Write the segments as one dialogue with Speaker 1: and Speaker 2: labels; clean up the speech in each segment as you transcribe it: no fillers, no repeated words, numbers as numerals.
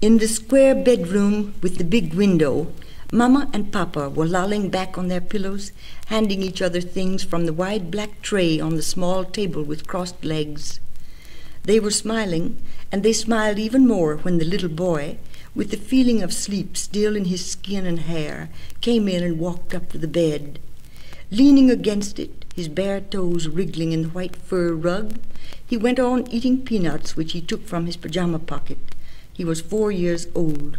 Speaker 1: In the square bedroom with the big window, Mama and Papa were lolling back on their pillows, handing each other things from the wide black tray on the small table with crossed legs. They were smiling, and they smiled even more when the little boy, with the feeling of sleep still in his skin and hair, came in and walked up to the bed. Leaning against it, his bare toes wriggling in the white fur rug, he went on eating peanuts which he took from his pajama pocket. He was 4 years old.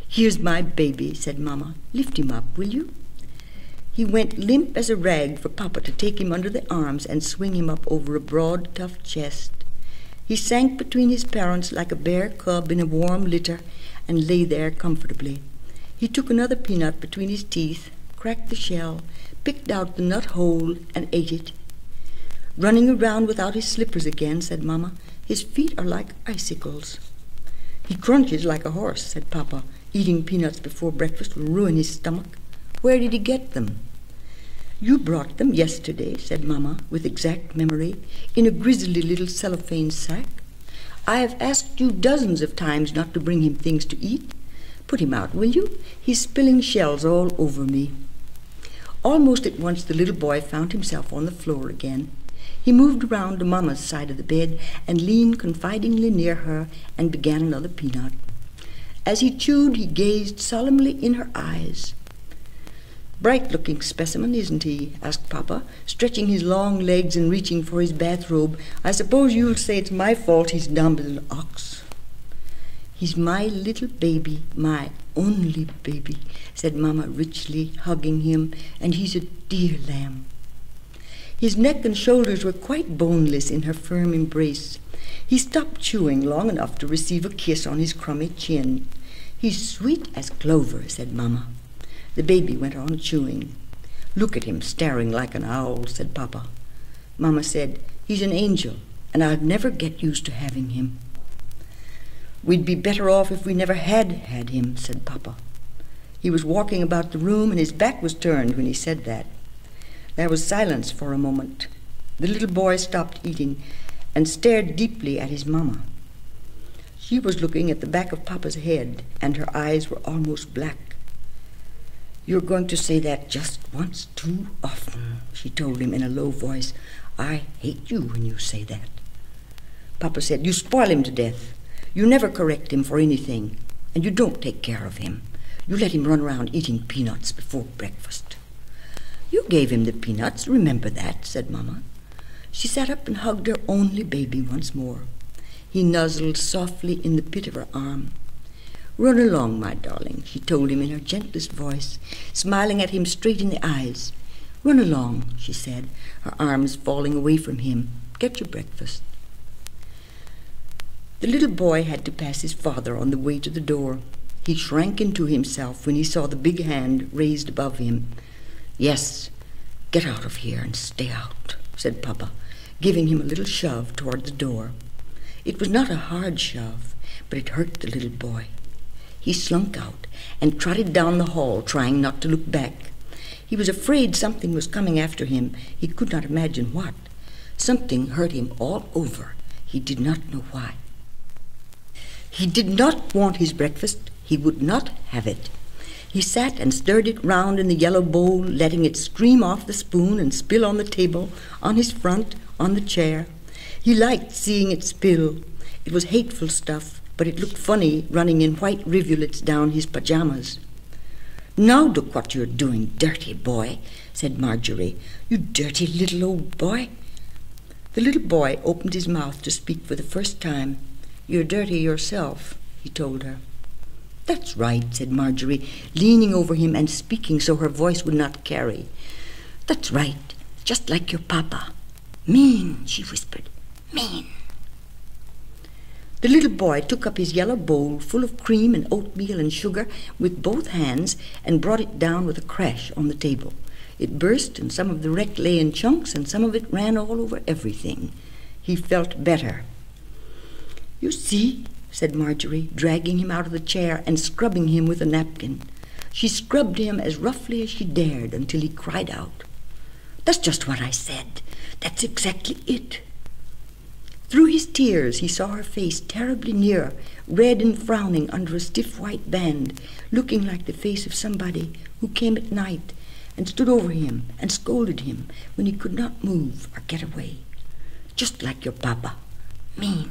Speaker 1: "Here's my baby," said Mama. "Lift him up, will you?" He went limp as a rag for Papa to take him under the arms and swing him up over a broad, tough chest. He sank between his parents like a bear cub in a warm litter and lay there comfortably. He took another peanut between his teeth, cracked the shell, picked out the nut whole, and ate it. "Running around without his slippers again," said Mama. "His feet are like icicles." "He crunches like a horse," said Papa. "Eating peanuts before breakfast will ruin his stomach. Where did he get them?" "You brought them yesterday," said Mama, with exact memory, "in a grisly little cellophane sack. I have asked you dozens of times not to bring him things to eat. Put him out, will you? He's spilling shells all over me." Almost at once the little boy found himself on the floor again. He moved around to Mama's side of the bed and leaned confidingly near her and began another peanut. As he chewed, he gazed solemnly in her eyes. "Bright-looking specimen, isn't he?" asked Papa, stretching his long legs and reaching for his bathrobe. "I suppose you'll say it's my fault he's dumb as an ox." "He's my little baby, my only baby," said Mama richly, hugging him, "and he's a dear lamb." His neck and shoulders were quite boneless in her firm embrace. He stopped chewing long enough to receive a kiss on his crummy chin. "He's sweet as clover," said Mama. The baby went on chewing. "Look at him staring like an owl," said Papa. Mama said, "He's an angel, and I'll never get used to having him." "We'd be better off if we never had him," said Papa. He was walking about the room, and his back was turned when he said that. There was silence for a moment. The little boy stopped eating and stared deeply at his Mama. She was looking at the back of Papa's head, and her eyes were almost black. "You're going to say that just once too often," she told him in a low voice. "I hate you when you say that." Papa said, "You spoil him to death. You never correct him for anything, and you don't take care of him. You let him run around eating peanuts before breakfast." "You gave him the peanuts, remember that," said Mama. She sat up and hugged her only baby once more. He nuzzled softly in the pit of her arm. "Run along, my darling," she told him in her gentlest voice, smiling at him straight in the eyes. "Run along," she said, her arms falling away from him. "Get your breakfast." The little boy had to pass his father on the way to the door. He shrank into himself when he saw the big hand raised above him. "Yes, get out of here and stay out," said Papa, giving him a little shove toward the door. It was not a hard shove, but it hurt the little boy. He slunk out and trotted down the hall, trying not to look back. He was afraid something was coming after him. He could not imagine what. Something hurt him all over. He did not know why. He did not want his breakfast. He would not have it. He sat and stirred it round in the yellow bowl, letting it stream off the spoon and spill on the table, on his front, on the chair. He liked seeing it spill. It was hateful stuff, but it looked funny running in white rivulets down his pajamas. "Now look what you're doing, dirty boy," said Marjorie. "You dirty little old boy." The little boy opened his mouth to speak for the first time. "You're dirty yourself," he told her. "That's right," said Marjorie, leaning over him and speaking so her voice would not carry. "That's right, just like your papa." "Mean," she whispered, "mean." The little boy took up his yellow bowl full of cream and oatmeal and sugar with both hands and brought it down with a crash on the table. It burst, and some of the wreck lay in chunks, and some of it ran all over everything. He felt better. "You see," said Marjorie, dragging him out of the chair and scrubbing him with a napkin. She scrubbed him as roughly as she dared until he cried out. "That's just what I said. That's exactly it." Through his tears he saw her face terribly near, red and frowning under a stiff white band, looking like the face of somebody who came at night and stood over him and scolded him when he could not move or get away. Just like your papa. Mean.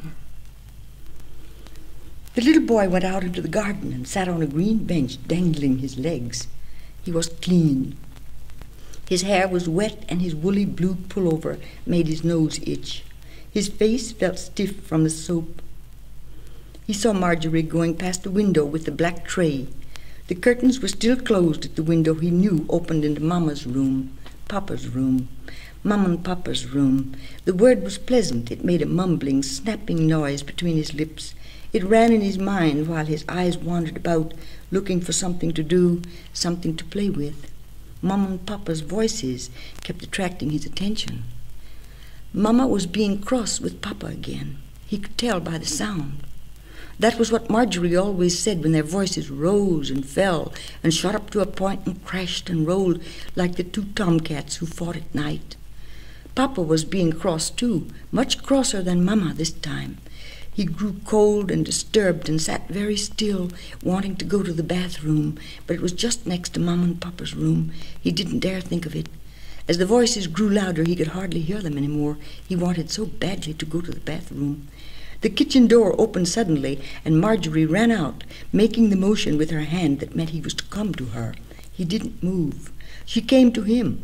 Speaker 1: The little boy went out into the garden and sat on a green bench, dangling his legs. He was clean. His hair was wet, and his woolly blue pullover made his nose itch. His face felt stiff from the soap. He saw Marjorie going past the window with the black tray. The curtains were still closed at the window he knew opened into Mama's room, Papa's room, Mama and Papa's room. The word was pleasant. It made a mumbling, snapping noise between his lips. It ran in his mind while his eyes wandered about, looking for something to do, something to play with. Mama and Papa's voices kept attracting his attention. Mama was being cross with Papa again. He could tell by the sound. That was what Marjorie always said when their voices rose and fell and shot up to a point and crashed and rolled like the two tomcats who fought at night. Papa was being cross too, much crosser than Mama this time. He grew cold and disturbed and sat very still, wanting to go to the bathroom, but it was just next to Mama and Papa's room. He didn't dare think of it. As the voices grew louder, he could hardly hear them anymore. He wanted so badly to go to the bathroom. The kitchen door opened suddenly, and Marjorie ran out, making the motion with her hand that meant he was to come to her. He didn't move. She came to him,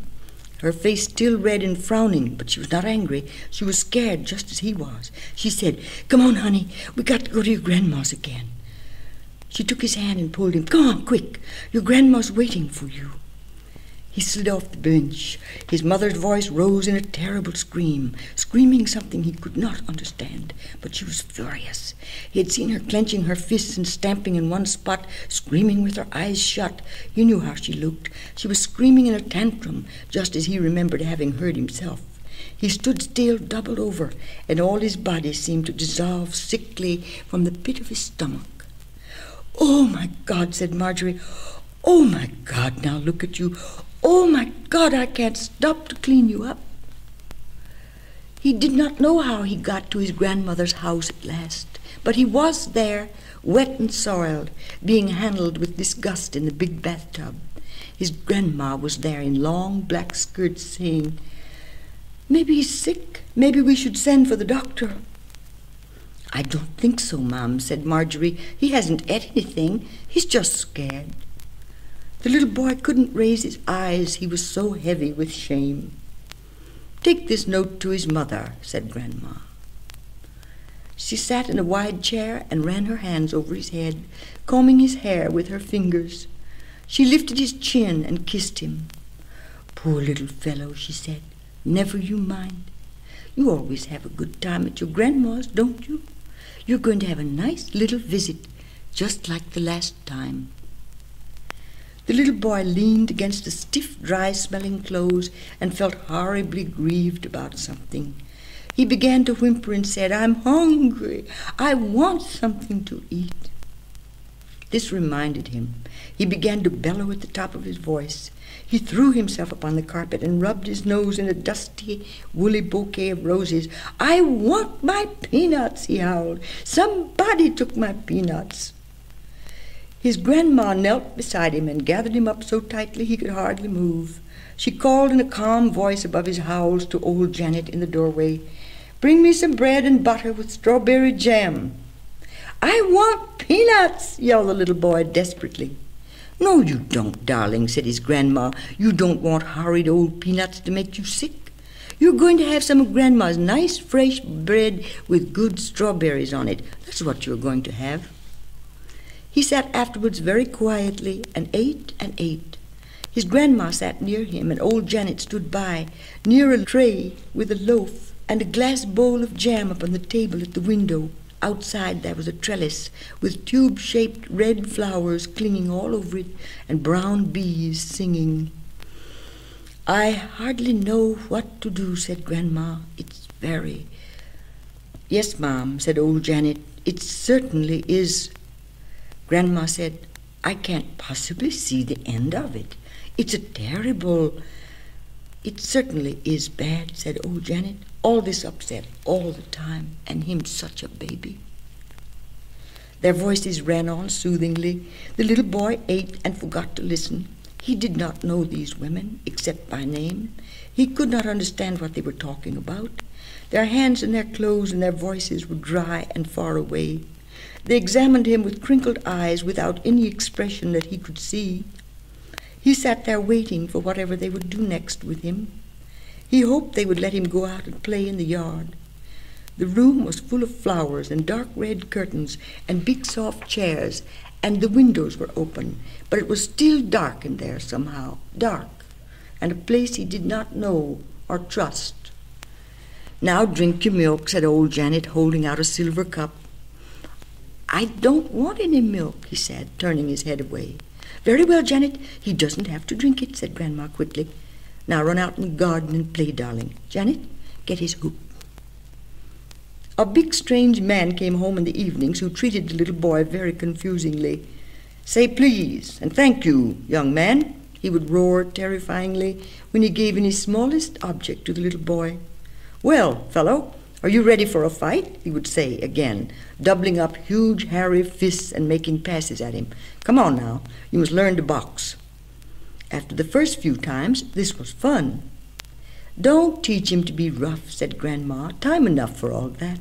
Speaker 1: her face still red and frowning, but she was not angry. She was scared just as he was. She said, "Come on, honey, we got to go to your grandma's again." She took his hand and pulled him. "Come on, quick, your grandma's waiting for you." He slid off the bench. His mother's voice rose in a terrible scream, screaming something he could not understand, but she was furious. He had seen her clenching her fists and stamping in one spot, screaming with her eyes shut. He knew how she looked. She was screaming in a tantrum, just as he remembered having heard himself. He stood still, doubled over, and all his body seemed to dissolve sickly from the pit of his stomach. "Oh, my God," said Marjorie. "Oh, my God, now look at you. Oh, my God, I can't stop to clean you up." He did not know how he got to his grandmother's house at last, but he was there, wet and soiled, being handled with disgust in the big bathtub. His grandma was there in long black skirts, saying, "Maybe he's sick. Maybe we should send for the doctor." "I don't think so, Ma'am," said Marjorie. "He hasn't ate anything. He's just scared." The little boy couldn't raise his eyes. He was so heavy with shame. "Take this note to his mother," said Grandma. She sat in a wide chair and ran her hands over his head, combing his hair with her fingers. She lifted his chin and kissed him. "Poor little fellow," she said. "Never you mind. You always have a good time at your grandma's, don't you? You're going to have a nice little visit, just like the last time." The little boy leaned against the stiff, dry-smelling clothes and felt horribly grieved about something. He began to whimper and said, "I'm hungry. I want something to eat." This reminded him. He began to bellow at the top of his voice. He threw himself upon the carpet and rubbed his nose in a dusty, woolly bouquet of roses. "I want my peanuts," he howled. "Somebody took my peanuts." His grandma knelt beside him and gathered him up so tightly he could hardly move. She called in a calm voice above his howls to old Janet in the doorway, "Bring me some bread and butter with strawberry jam." "I want peanuts," yelled the little boy desperately. "No, you don't, darling," said his grandma. "You don't want horrid old peanuts to make you sick. You're going to have some of Grandma's nice fresh bread with good strawberries on it. That's what you're going to have." He sat afterwards very quietly and ate and ate. His grandma sat near him, and old Janet stood by, near a tray with a loaf and a glass bowl of jam upon the table at the window. Outside there was a trellis with tube-shaped red flowers clinging all over it and brown bees singing. "I hardly know what to do," said Grandma. "It's very—" "Yes, Ma'am," said old Janet, "it certainly is." Grandma said, "I can't possibly see the end of it. It's a terrible—" "It certainly is bad," said old Janet. "All this upset all the time, and him such a baby." Their voices ran on soothingly. The little boy ate and forgot to listen. He did not know these women, except by name. He could not understand what they were talking about. Their hands and their clothes and their voices were dry and far away. They examined him with crinkled eyes without any expression that he could see. He sat there waiting for whatever they would do next with him. He hoped they would let him go out and play in the yard. The room was full of flowers and dark red curtains and big soft chairs, and the windows were open, but it was still dark in there somehow, dark, and a place he did not know or trust. "Now drink your milk," said old Janet, holding out a silver cup. "I don't want any milk," he said, turning his head away. "Very well, Janet, he doesn't have to drink it," said Grandma quickly. "Now run out in the garden and play, darling. Janet, get his hoop." A big strange man came home in the evenings who treated the little boy very confusingly. "Say please and thank you, young man," he would roar terrifyingly when he gave any smallest object to the little boy. "Well, fellow, are you ready for a fight?" he would say again, doubling up huge hairy fists and making passes at him. "Come on now, you must learn to box." After the first few times, this was fun. "Don't teach him to be rough," said Grandma. "Time enough for all that."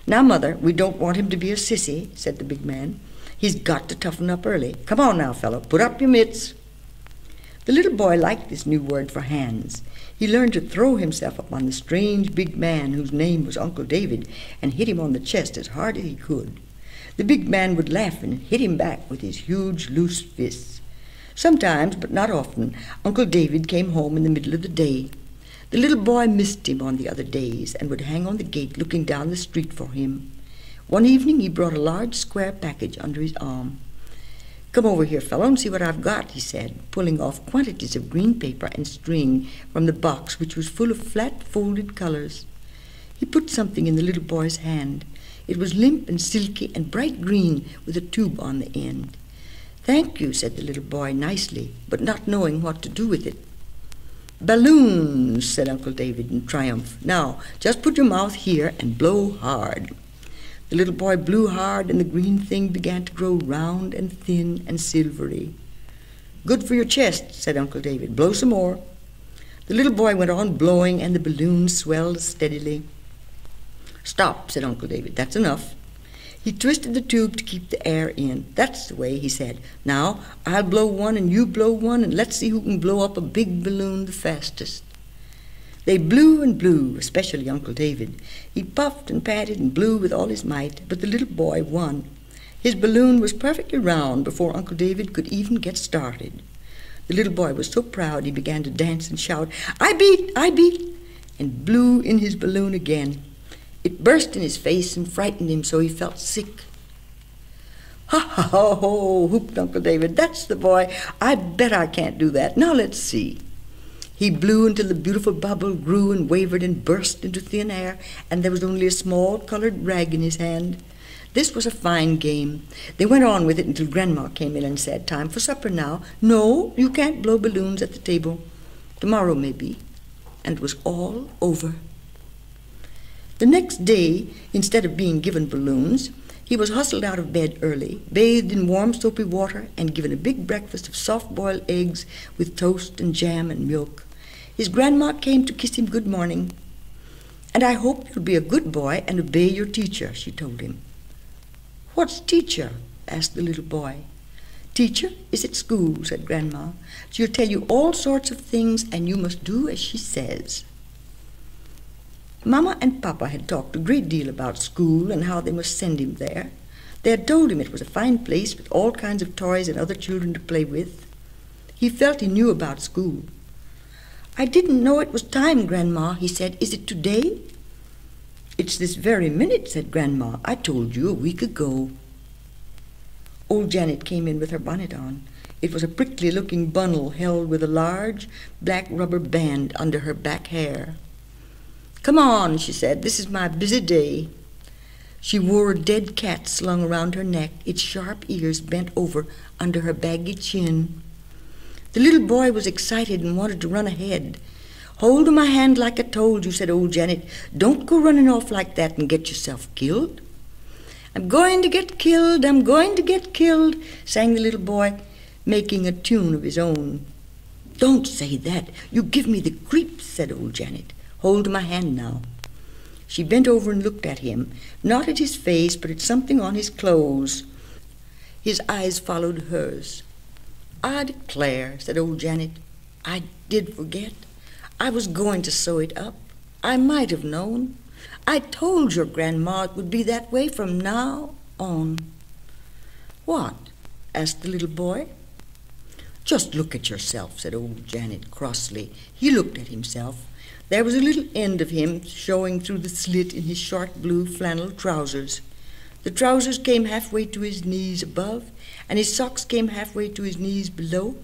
Speaker 1: "Now, Mother, we don't want him to be a sissy," said the big man. "He's got to toughen up early. Come on now, fellow, put up your mitts." The little boy liked this new word for hands. He learned to throw himself upon the strange big man whose name was Uncle David and hit him on the chest as hard as he could. The big man would laugh and hit him back with his huge loose fists. Sometimes, but not often, Uncle David came home in the middle of the day. The little boy missed him on the other days and would hang on the gate looking down the street for him. One evening he brought a large square package under his arm. "Come over here, fellow, and see what I've got," he said, pulling off quantities of green paper and string from the box, which was full of flat folded colors. He put something in the little boy's hand. It was limp and silky and bright green with a tube on the end. "Thank you," said the little boy nicely, but not knowing what to do with it. "Balloons," said Uncle David in triumph. "Now, just put your mouth here and blow hard." The little boy blew hard, and the green thing began to grow round and thin and silvery. "Good for your chest," said Uncle David. "Blow some more." The little boy went on blowing, and the balloon swelled steadily. "Stop," said Uncle David. "That's enough." He twisted the tube to keep the air in. "That's the way," he said. "Now, I'll blow one and you blow one, and let's see who can blow up a big balloon the fastest." They blew and blew, especially Uncle David. He puffed and patted and blew with all his might, but the little boy won. His balloon was perfectly round before Uncle David could even get started. The little boy was so proud he began to dance and shout, I beat, and blew in his balloon again. It burst in his face and frightened him so he felt sick. "Ha, ha, ha, ho," whooped Uncle David. "That's the boy. I bet I can't do that. Now let's see." He blew until the beautiful bubble grew and wavered and burst into thin air, and there was only a small colored rag in his hand. This was a fine game. They went on with it until Grandma came in and said, "Time for supper now. No, you can't blow balloons at the table. Tomorrow, maybe." And it was all over. The next day, instead of being given balloons, he was hustled out of bed early, bathed in warm soapy water, and given a big breakfast of soft-boiled eggs with toast and jam and milk. His grandma came to kiss him good morning. "And I hope you'll be a good boy and obey your teacher," she told him. "What's teacher?" asked the little boy. "Teacher is at school," said Grandma. "She'll tell you all sorts of things, and you must do as she says." Mama and Papa had talked a great deal about school and how they must send him there. They had told him it was a fine place with all kinds of toys and other children to play with. He felt he knew about school. "I didn't know it was time, Grandma," he said. "Is it today?" "It's this very minute," said Grandma. "I told you a week ago." Old Janet came in with her bonnet on. It was a prickly-looking bundle held with a large black rubber band under her back hair. "Come on," she said. "This is my busy day." She wore a dead cat slung around her neck, its sharp ears bent over under her baggy chin. The little boy was excited and wanted to run ahead. "Hold my hand like I told you," said old Janet. "Don't go running off like that and get yourself killed." "I'm going to get killed, I'm going to get killed," sang the little boy, making a tune of his own. "Don't say that. You give me the creeps," said old Janet. "Hold my hand now." She bent over and looked at him, not at his face, but at something on his clothes. His eyes followed hers. "I declare," said old Janet, "I did forget. I was going to sew it up. I might have known. I told your grandma it would be that way from now on." "What?" asked the little boy. "Just look at yourself," said old Janet crossly. He looked at himself. There was a little end of him showing through the slit in his short blue flannel trousers. The trousers came halfway to his knees above, and his socks came halfway to his knees below,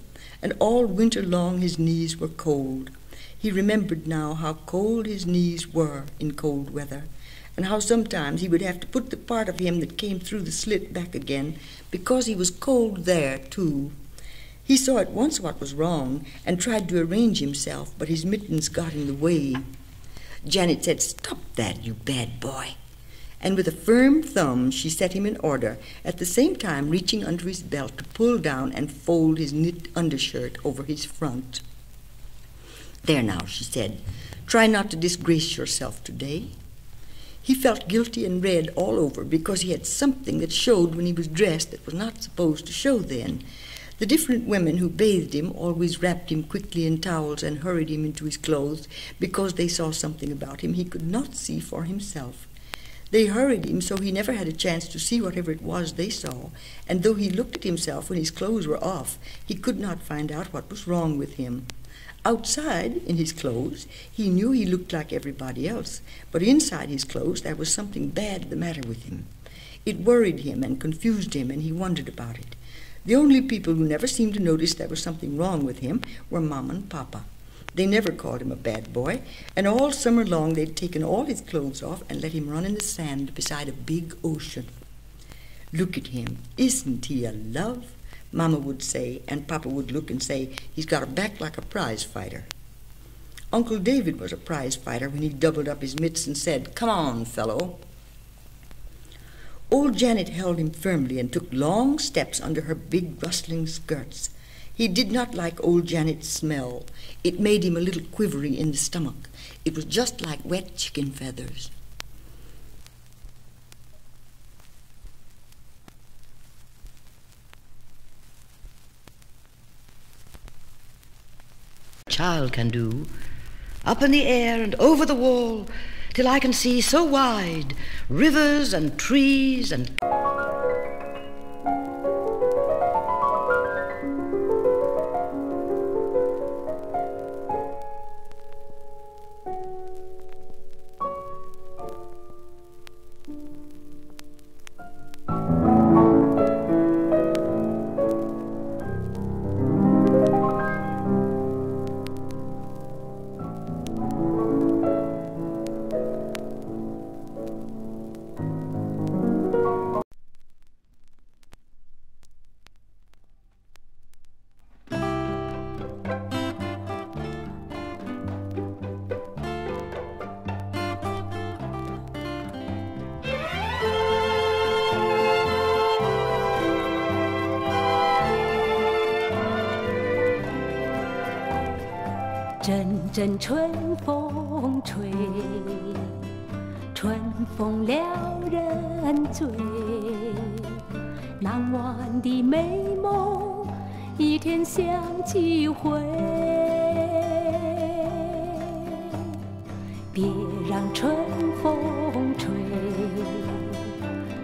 Speaker 1: and all winter long his knees were cold. He remembered now how cold his knees were in cold weather, and how sometimes he would have to put the part of him that came through the slit back again, because he was cold there, too. He saw at once what was wrong, and tried to arrange himself, but his mittens got in the way. Janet said, "Stop that, you bad boy." And with a firm thumb she set him in order, at the same time reaching under his belt to pull down and fold his knit undershirt over his front. "There now," she said, "try not to disgrace yourself today." He felt guilty and red all over because he had something that showed when he was dressed that was not supposed to show then. The different women who bathed him always wrapped him quickly in towels and hurried him into his clothes because they saw something about him he could not see for himself. They hurried him so he never had a chance to see whatever it was they saw, and though he looked at himself when his clothes were off, he could not find out what was wrong with him. Outside, in his clothes, he knew he looked like everybody else, but inside his clothes there was something bad the matter with him. It worried him and confused him, and he wondered about it. The only people who never seemed to notice there was something wrong with him were Mama and Papa. They never called him a bad boy, and all summer long they'd taken all his clothes off and let him run in the sand beside a big ocean. "Look at him. Isn't he a love?" Mama would say, and Papa would look and say, "He's got a back like a prize fighter." Uncle David was a prize fighter when he doubled up his mitts and said, "Come on, fellow." Old Janet held him firmly and took long steps under her big rustling skirts. He did not like old Janet's smell. It made him a little quivery in the stomach. It was just like wet chicken feathers.
Speaker 2: Child can do, up in the air and over the wall, till I can see so wide, rivers and trees and...
Speaker 3: 阵阵春风吹，春风撩人醉。难忘的美梦，一天想几回。别让春风吹，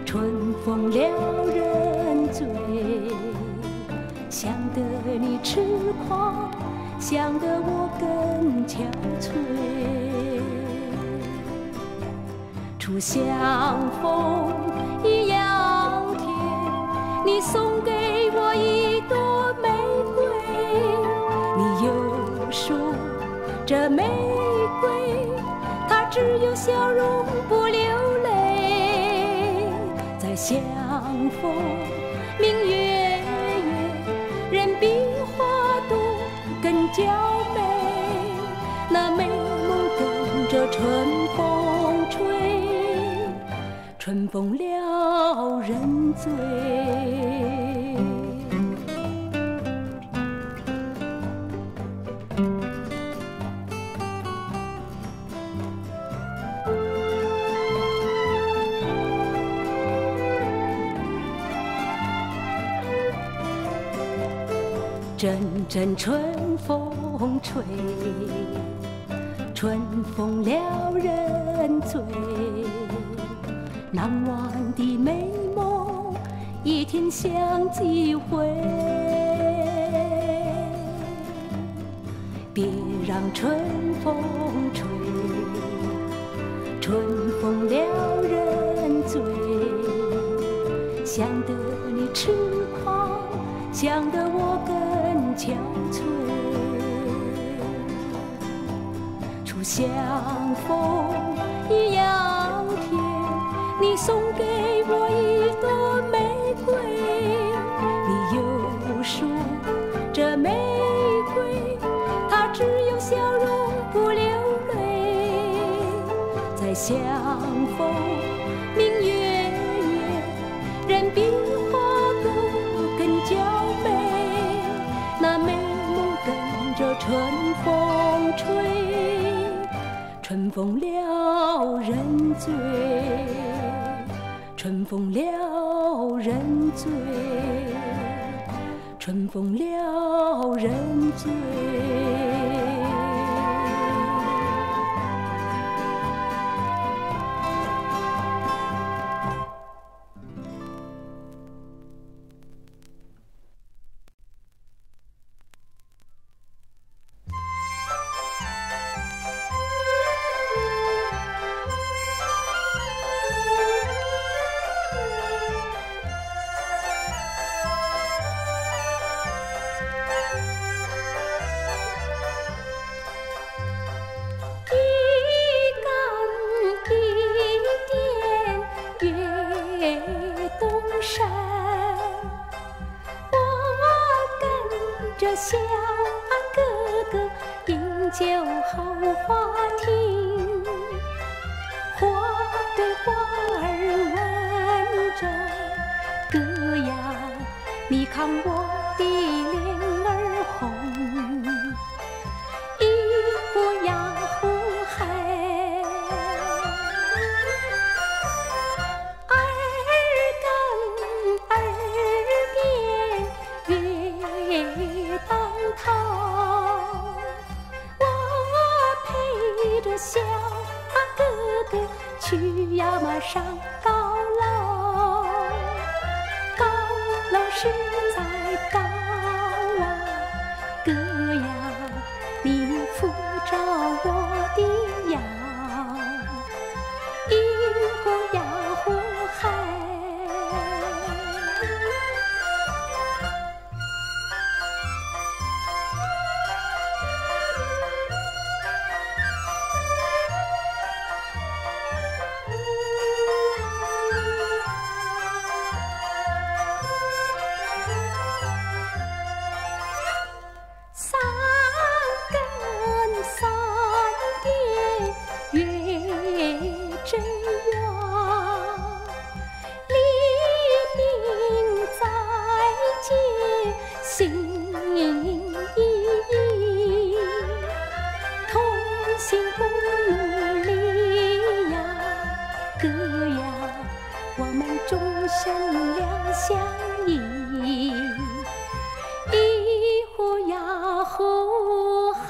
Speaker 3: 春风撩人醉。想得你痴狂，想得我更憔悴。初相逢一样甜，你送给我一朵玫瑰。你又说这玫瑰它只有笑容不流泪。再相逢明月圆，人比花朵更娇美。那美春风撩人醉。阵阵春风吹，春风撩人醉。难忘的美梦，一天想几回。别让春风吹，春风撩人醉。想得你痴狂，想得我更憔悴。初相逢一样甜，你送给我一朵玫瑰。你又说这玫瑰它只有笑容不流泪。再相逢明月夜，人比花朵更娇美。那美梦跟着春风吹，春风撩人醉，春风撩人醉，春风撩人醉。小哥哥饮酒后花厅，花对花儿吻着，哥呀，你看我的脸儿红，一呼呀呼嗨，耳根耳边月当头，我陪着小哥哥去呀嘛上高楼，高楼实在高啊，哥呀，你扶着我的腰，一呼呀呼嗨。生两相依，一呼呀呼嗨。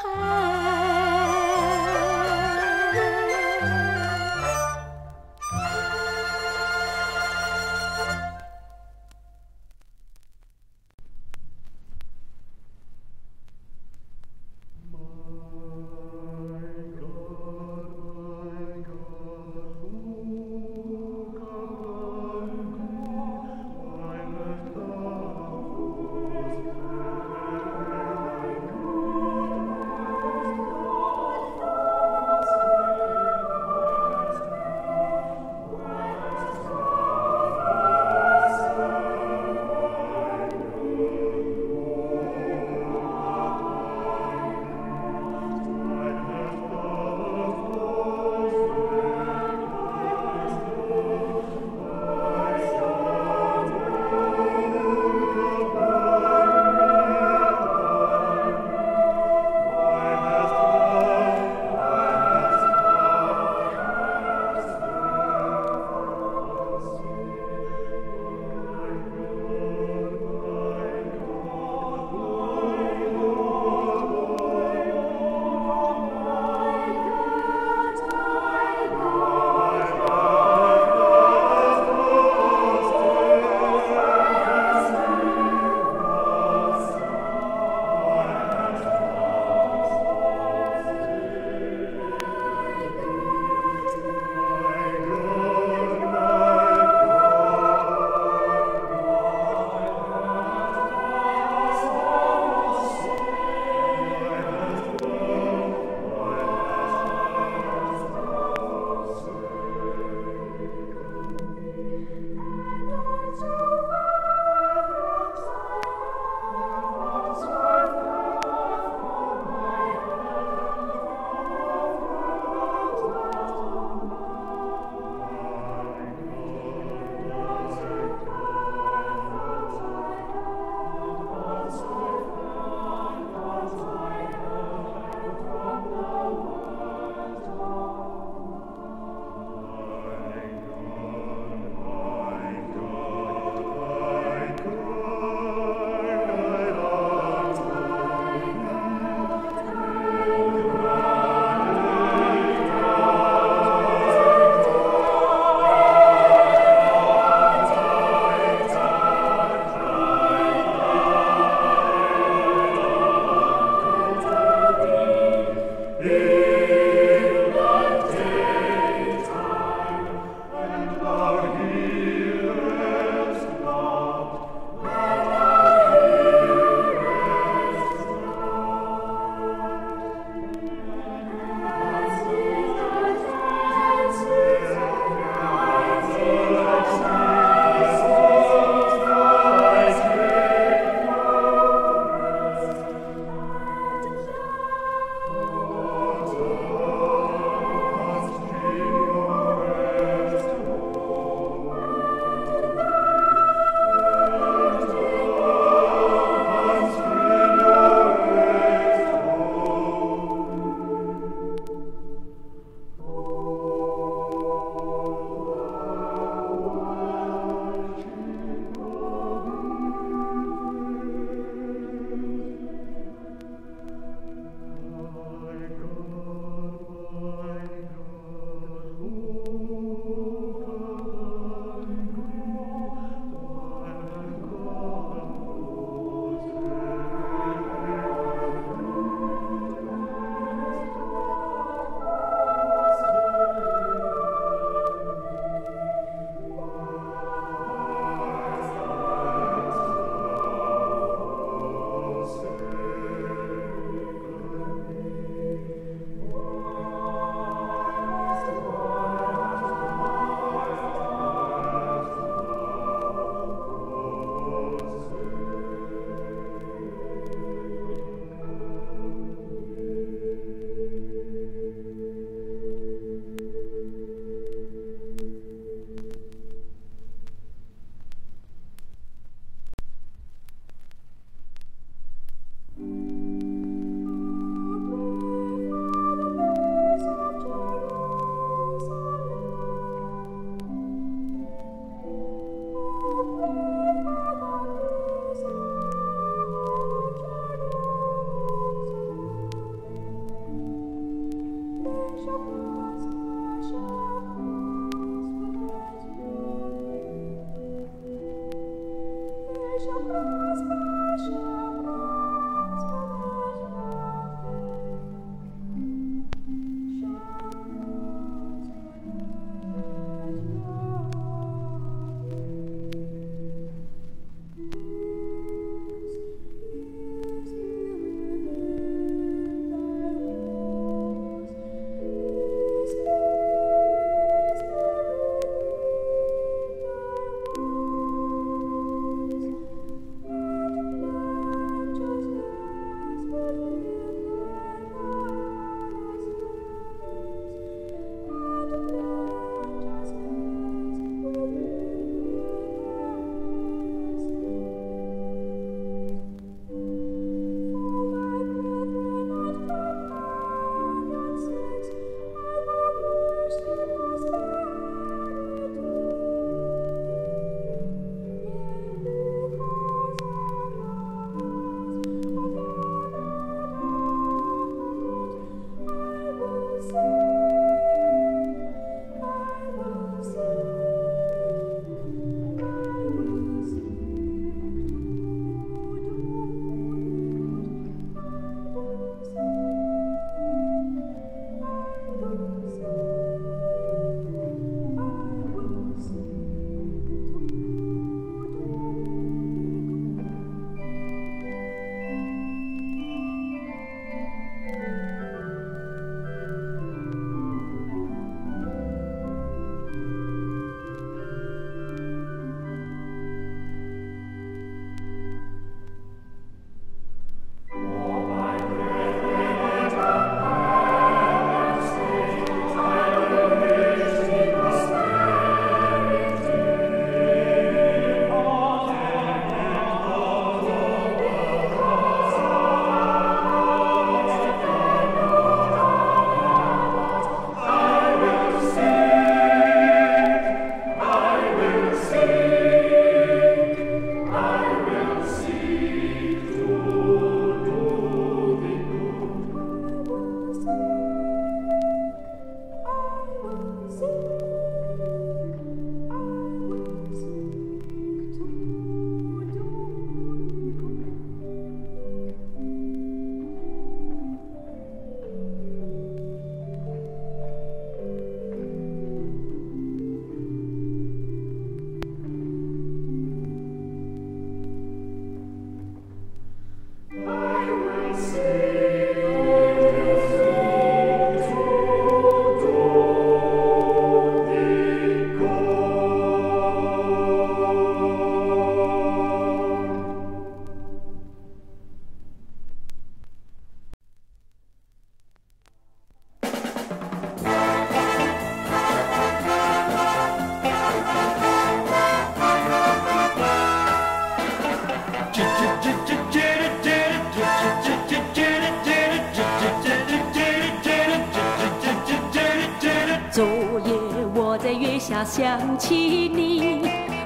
Speaker 3: 想起你，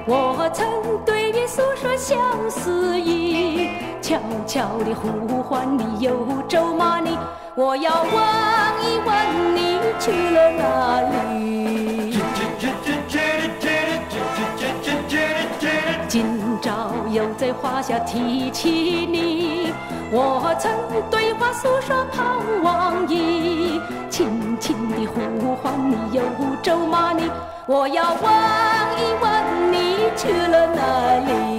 Speaker 3: 我曾对你诉说相思意，悄悄地呼唤你，又咒骂你，我要问一问你去了哪里？今朝又在花下提起你，我曾对花诉说盼望意，轻轻地呼唤你，又咒骂你，我要问一问你去了哪里？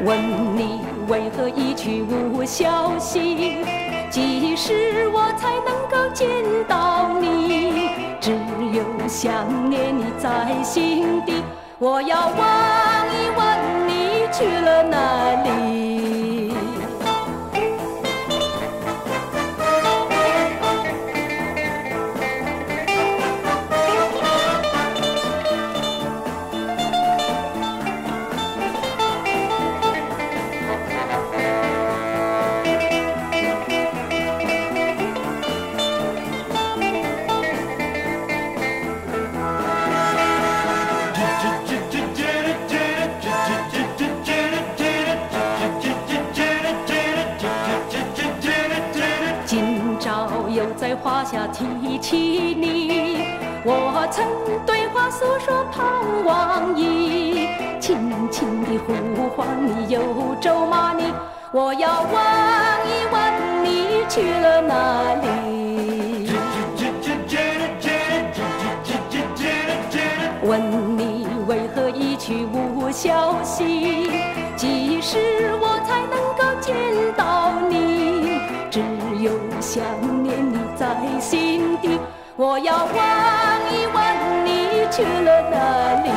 Speaker 3: 问你为何一去无消息？几时我才能够见到你？只有想念你在心底。我要问一问你去了哪里？在花下提起你，我曾对花诉说盼望意，轻轻地呼唤你，又咒骂你，我要问一问你去了哪里？问你为何一去无消息？几时我才能够见到你？只有想念你在心底。我要问一问你去了哪里？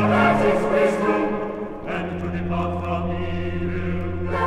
Speaker 4: That is wisdom, and to depart from evil.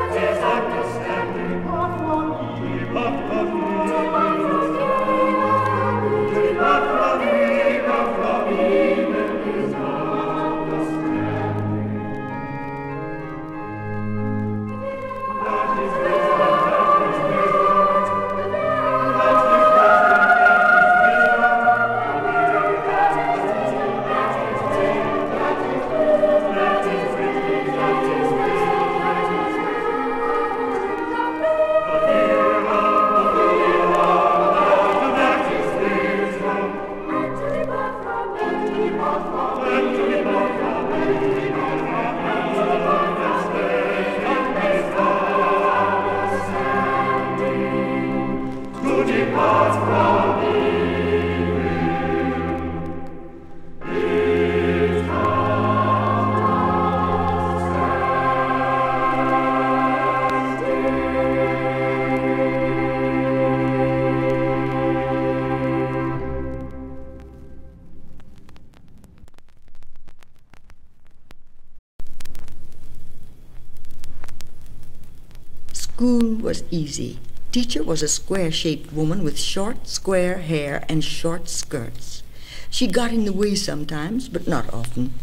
Speaker 1: School was easy. Teacher was a square-shaped woman with short, square hair and short skirts. She got in the way sometimes, but not often.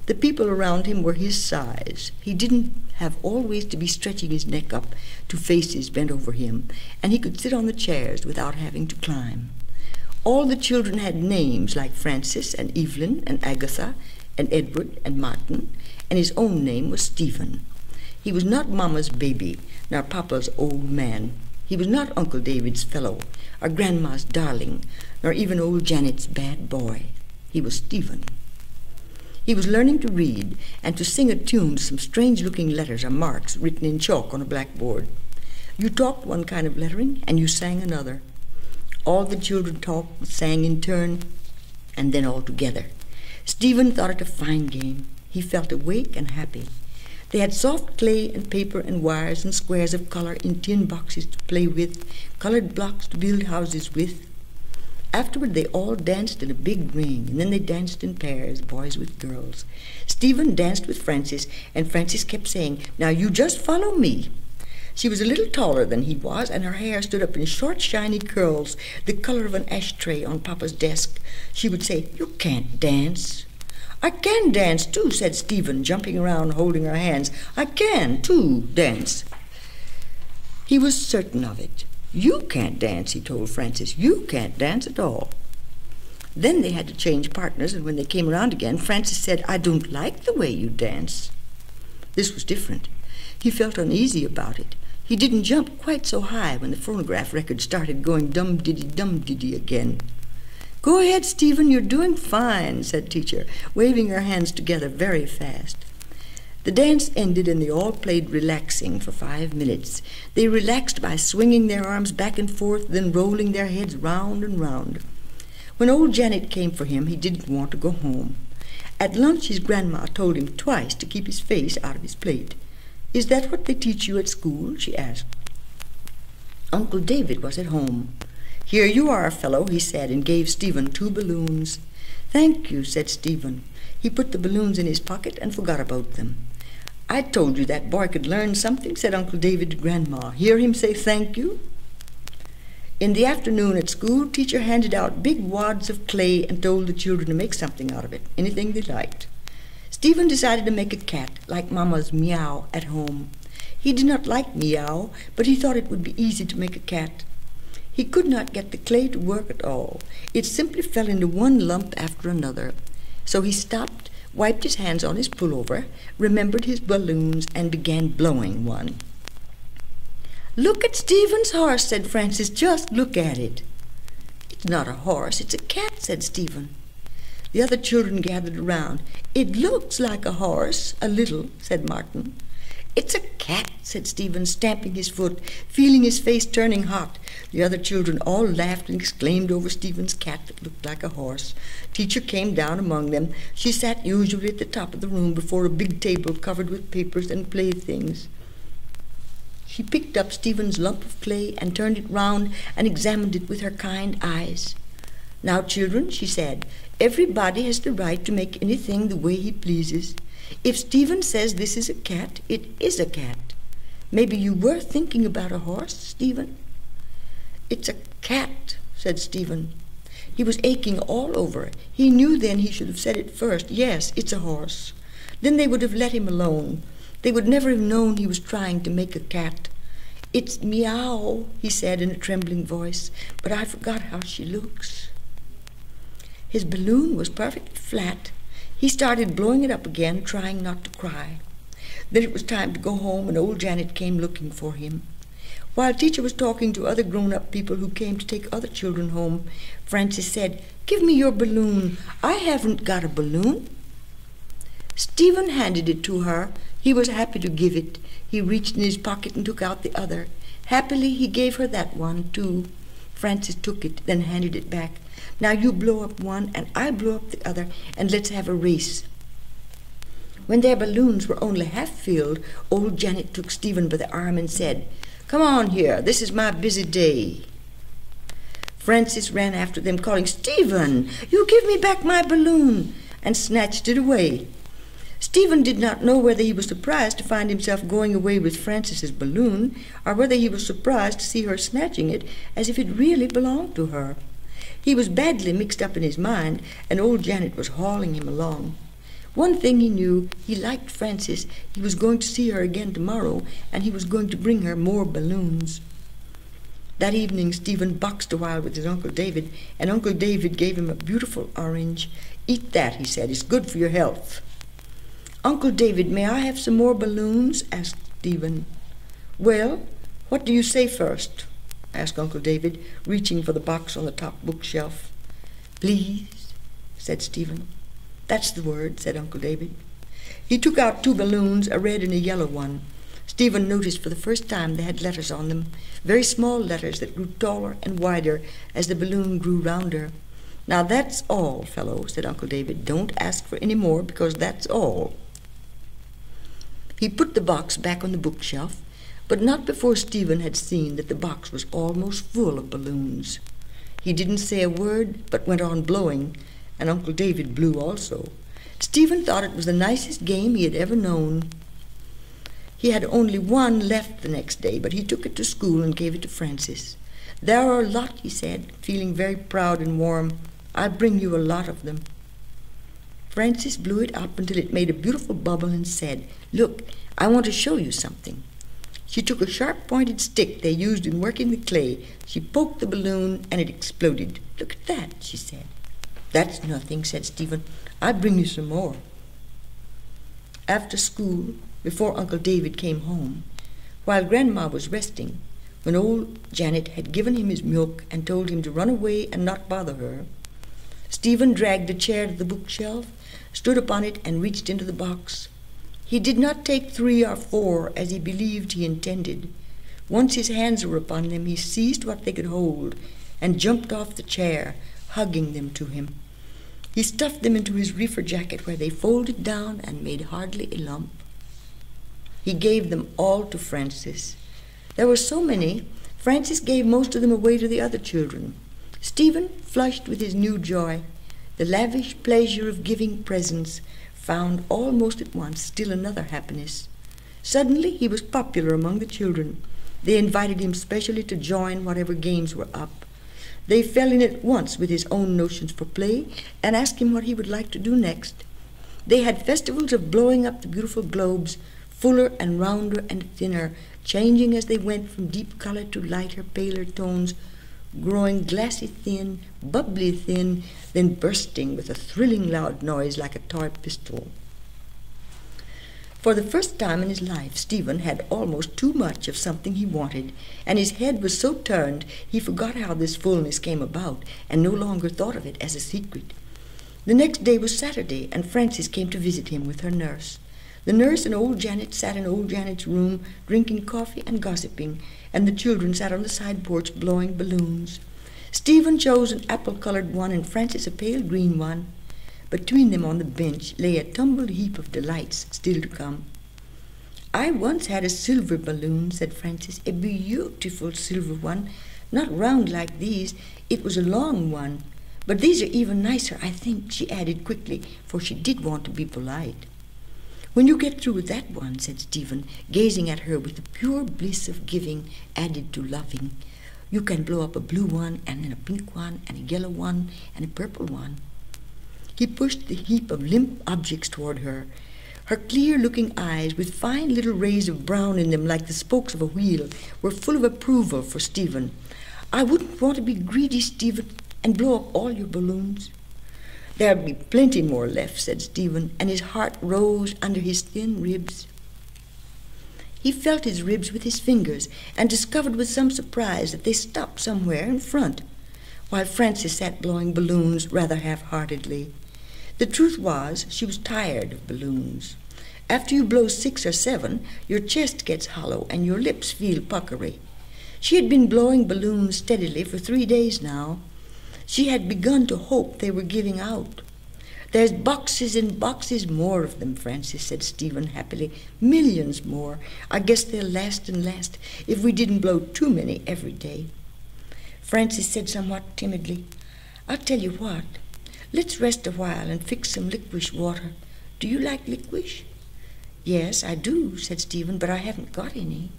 Speaker 1: The people around him were his size. He didn't have always to be stretching his neck up to faces bent over him, and he could sit on the chairs without having to climb. All the children had names like Francis and Evelyn and Agatha and Edward and Martin, and his own name was Stephen. He was not Mama's baby, nor Papa's old man. He was not Uncle David's fellow, or Grandma's darling, nor even old Janet's bad boy. He was Stephen. He was learning to read and to sing a tune to some strange-looking letters or marks written in chalk on a blackboard. You talked one kind of lettering, and you sang another. All the children talked and sang in turn, and then all together. Stephen thought it a fine game. He felt awake and happy. They had soft clay and paper and wires and squares of color in tin boxes to play with, colored blocks to build houses with. Afterward, they all danced in a big ring, and then they danced in pairs, boys with girls. Stephen danced with Francis, and Francis kept saying, "Now you just follow me." She was a little taller than he was, and her hair stood up in short, shiny curls, the color of an ashtray on Papa's desk. She would say, "You can't dance." "I can dance, too," said Stephen, jumping around, holding her hands. "I can, too, dance." He was certain of it. "You can't dance," he told Francis. "You can't dance at all." Then they had to change partners, and when they came around again, Francis said, "I don't like the way you dance." This was different. He felt uneasy about it. He didn't jump quite so high when the phonograph record started going dum-diddy again. "Go ahead, Stephen, you're doing fine," said Teacher, waving her hands together very fast. The dance ended and they all played relaxing for 5 minutes. They relaxed by swinging their arms back and forth, then rolling their heads round and round. When old Janet came for him, he didn't want to go home. At lunch, his grandma told him twice to keep his face out of his plate. "Is that what they teach you at school?" she asked. Uncle David was at home. "Here you are, fellow," he said, and gave Stephen 2 balloons. "Thank you," said Stephen. He put the balloons in his pocket and forgot about them. "I told you that boy could learn something," said Uncle David to Grandma. "Hear him say thank you?" In the afternoon at school, Teacher handed out big wads of clay and told the children to make something out of it, anything they liked. Stephen decided to make a cat like Mama's Meow at home. He did not like Meow, but he thought it would be easy to make a cat. He could not get the clay to work at all. It simply fell into one lump after another. So he stopped, wiped his hands on his pullover, remembered his balloons, and began blowing one. "Look at Stephen's horse," said Francis. "Just look at it." "It's not a horse, it's a cat," said Stephen. The other children gathered around. "It looks like a horse, a little," said Martin. "It's a cat," said Stephen, stamping his foot, feeling his face turning hot. The other children all laughed and exclaimed over Stephen's cat that looked like a horse. Teacher came down among them. She sat usually at the top of the room before a big table covered with papers and playthings. She picked up Stephen's lump of clay and turned it round and examined it with her kind eyes. "Now, children," she said, "everybody has the right to make anything the way he pleases. If Stephen says this is a cat, it is a cat. Maybe you were thinking about a horse, Stephen?" "It's a cat," said Stephen. He was aching all over. He knew then he should have said it first. "Yes, it's a horse." Then they would have let him alone. They would never have known he was trying to make a cat. "It's Meow," he said in a trembling voice, "but I forgot how she looks." His balloon was perfectly flat. He started blowing it up again, trying not to cry. Then it was time to go home, and old Janet came looking for him. While Teacher was talking to other grown-up people who came to take other children home, Francis said, "Give me your balloon. I haven't got a balloon." Stephen handed it to her. He was happy to give it. He reached in his pocket and took out the other. Happily, he gave her that one, too. Francis took it, then handed it back. "Now you blow up one, and I blow up the other, and let's have a race." When their balloons were only half filled, old Janet took Stephen by the arm and said, "Come on here, this is my busy day." Francis ran after them, calling, "Stephen, you give me back my balloon," and snatched it away. Stephen did not know whether he was surprised to find himself going away with Frances's balloon, or whether he was surprised to see her snatching it as if it really belonged to her. He was badly mixed up in his mind, and old Janet was hauling him along. One thing he knew, he liked Frances, he was going to see her again tomorrow, and he was going to bring her more balloons. That evening Stephen boxed a while with his Uncle David, and Uncle David gave him a beautiful orange. "Eat that," he said, "it's good for your health." "Uncle David, may I have some more balloons?" asked Stephen. "Well, what do you say first?" asked Uncle David, reaching for the box on the top bookshelf. "Please," said Stephen. "That's the word," said Uncle David. He took out 2 balloons, a red and a yellow one. Stephen noticed for the first time they had letters on them, very small letters that grew taller and wider as the balloon grew rounder. "Now that's all, fellow," said Uncle David. "Don't ask for any more, because that's all." He put the box back on the bookshelf, but not before Stephen had seen that the box was almost full of balloons. He didn't say a word, but went on blowing, and Uncle David blew also. Stephen thought it was the nicest game he had ever known. He had only one left the next day, but he took it to school and gave it to Frances. "There are a lot," he said, feeling very proud and warm. "I'll bring you a lot of them." Frances blew it up until it made a beautiful bubble and said, "Look, I want to show you something." She took a sharp-pointed stick they used in working the clay. She poked the balloon, and it exploded. "Look at that," she said. "That's nothing," said Stephen. "I'll bring you some more." After school, before Uncle David came home, while Grandma was resting, when old Janet had given him his milk and told him to run away and not bother her, Stephen dragged a chair to the bookshelf, stood upon it, and reached into the box. He did not take 3 or 4 as he believed he intended. Once his hands were upon them, he seized what they could hold and jumped off the chair, hugging them to him. He stuffed them into his reefer jacket, where they folded down and made hardly a lump. He gave them all to Frances. There were so many, Frances gave most of them away to the other children. Stephen, flushed with his new joy, the lavish pleasure of giving presents, found almost at once still another happiness. Suddenly he was popular among the children. They invited him specially to join whatever games were up. They fell in at once with his own notions for play and asked him what he would like to do next. They had festivals of blowing up the beautiful globes, fuller and rounder and thinner, changing as they went from deep color to lighter, paler tones, growing glassy thin, bubbly thin, then bursting with a thrilling loud noise like a toy pistol. For the first time in his life, Stephen had almost too much of something he wanted, and his head was so turned he forgot how this fullness came about and no longer thought of it as a secret. The next day was Saturday, and Frances came to visit him with her nurse. The nurse and old Janet sat in old Janet's room, drinking coffee and gossiping, and the children sat on the side porch blowing balloons. Stephen chose an apple-colored one and Frances a pale green one. Between them on the bench lay a tumbled heap of delights still to come. "I once had a silver balloon," said Frances, "a beautiful silver one, not round like these. It was a long one. But these are even nicer, I think," she added quickly, for she did want to be polite. "When you get through with that one," said Stephen, gazing at her with the pure bliss of giving added to loving, "you can blow up a blue one, and then a pink one, and a yellow one, and a purple one." He pushed the heap of limp objects toward her. Her clear-looking eyes, with fine little rays of brown in them like the spokes of a wheel, were full of approval for Stephen. "I wouldn't want to be greedy, Stephen, and blow up all your balloons." "There'll be plenty more left," said Stephen, and his heart rose under his thin ribs. He felt his ribs with his fingers and discovered with some surprise that they stopped somewhere in front, while Frances sat blowing balloons rather half-heartedly. The truth was, she was tired of balloons. After you blow 6 or 7, your chest gets hollow and your lips feel puckery. She had been blowing balloons steadily for 3 days now. She had begun to hope they were giving out. "There's boxes and boxes more of them," Frances said, Stephen happily. "Millions more. I guess they'll last and last if we didn't blow too many every day." Frances said somewhat timidly, "I'll tell you what. Let's rest a while and fix some licorice water. Do you like licorice? Yes, I do, said Stephen, but I haven't got any.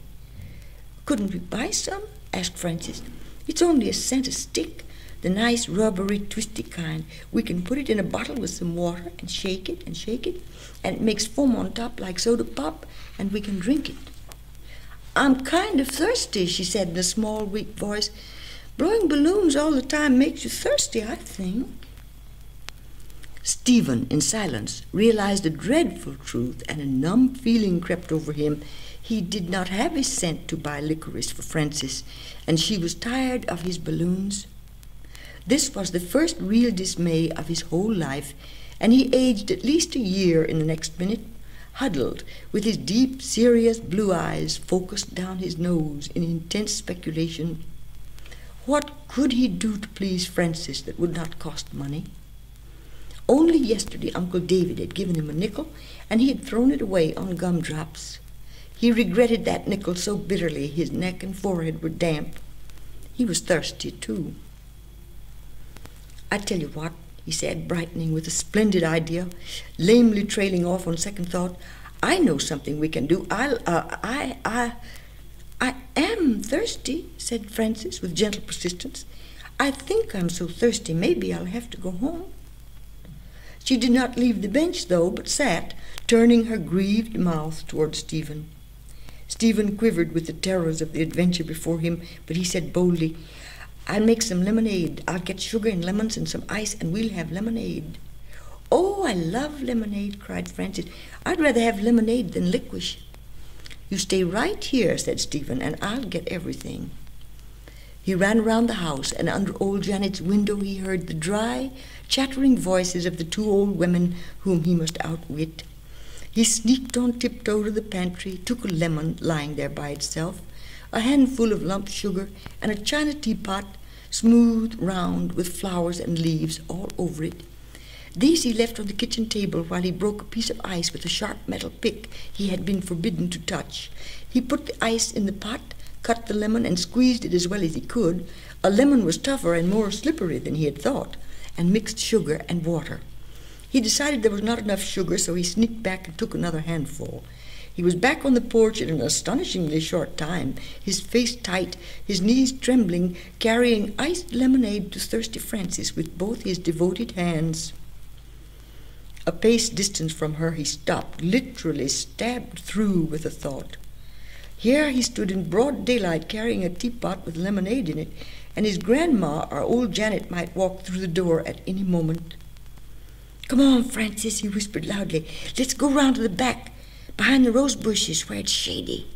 Speaker 1: Couldn't we buy some? Asked Francis. It's only a cent a stick, the nice rubbery, twisty kind. We can put it in a bottle with some water and shake it, and it makes foam on top like soda pop, and we can drink it. I'm kind of thirsty, she said in a small, weak voice. Blowing balloons all the time makes you thirsty, I think. Stephen, in silence, realized a dreadful truth, and a numb feeling crept over him. He did not have a cent to buy licorice for Francis, and she was tired of his balloons. This was the first real dismay of his whole life, and he aged at least a year in the next minute, huddled, with his deep, serious blue eyes focused down his nose in intense speculation. What could he do to please Francis that would not cost money? Only yesterday Uncle David had given him a nickel, and he had thrown it away on gumdrops. He regretted that nickel so bitterly his neck and forehead were damp. He was thirsty, too. I tell you what, he said, brightening with a splendid idea, lamely trailing off on second thought. I know something we can do. I am thirsty, said Francis with gentle persistence. I think I'm so thirsty, maybe I'll have to go home. She did not leave the bench, though, but sat, turning her grieved mouth toward Stephen. Stephen quivered with the terrors of the adventure before him, but he said boldly, I'll make some lemonade. I'll get sugar and lemons and some ice, and we'll have lemonade. Oh, I love lemonade, cried Francis. I'd rather have lemonade than licorice. You stay right here, said Stephen, and I'll get everything. He ran around the house, and under old Janet's window he heard the dry, chattering voices of the two old women whom he must outwit. He sneaked on tiptoe to the pantry, took a lemon lying there by itself, a handful of lump sugar, and a china teapot, smooth, round, with flowers and leaves all over it. These he left on the kitchen table while he broke a piece of ice with a sharp metal pick he had been forbidden to touch. He put the ice in the pot, cut the lemon, and squeezed it as well as he could. A lemon was tougher and more slippery than he had thought, and mixed sugar and water. He decided there was not enough sugar, so he sneaked back and took another handful. He was back on the porch in an astonishingly short time, his face tight, his knees trembling, carrying iced lemonade to thirsty Francis with both his devoted hands. A pace distant from her he stopped, literally stabbed through with a thought. Here he stood in broad daylight carrying a teapot with lemonade in it, and his grandma or old Janet might walk through the door at any moment. Come on, Francis, he whispered loudly. Let's go round to the back, behind the rose bushes where it's shady.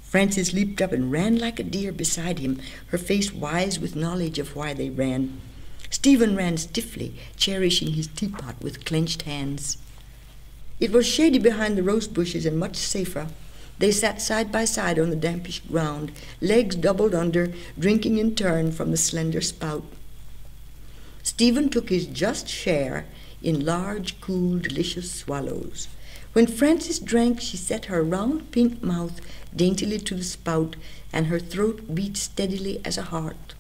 Speaker 1: Francis leaped up and ran like a deer beside him, her face wise with knowledge of why they ran. Stephen ran stiffly, cherishing his teapot with clenched hands. It was shady behind the rose bushes and much safer. They sat side by side on the dampish ground, legs doubled under, drinking in turn from the slender spout. Stephen took his just share in large, cool, delicious swallows. When Francis drank, she set her round pink mouth daintily to the spout, and her throat beat steadily as a heart.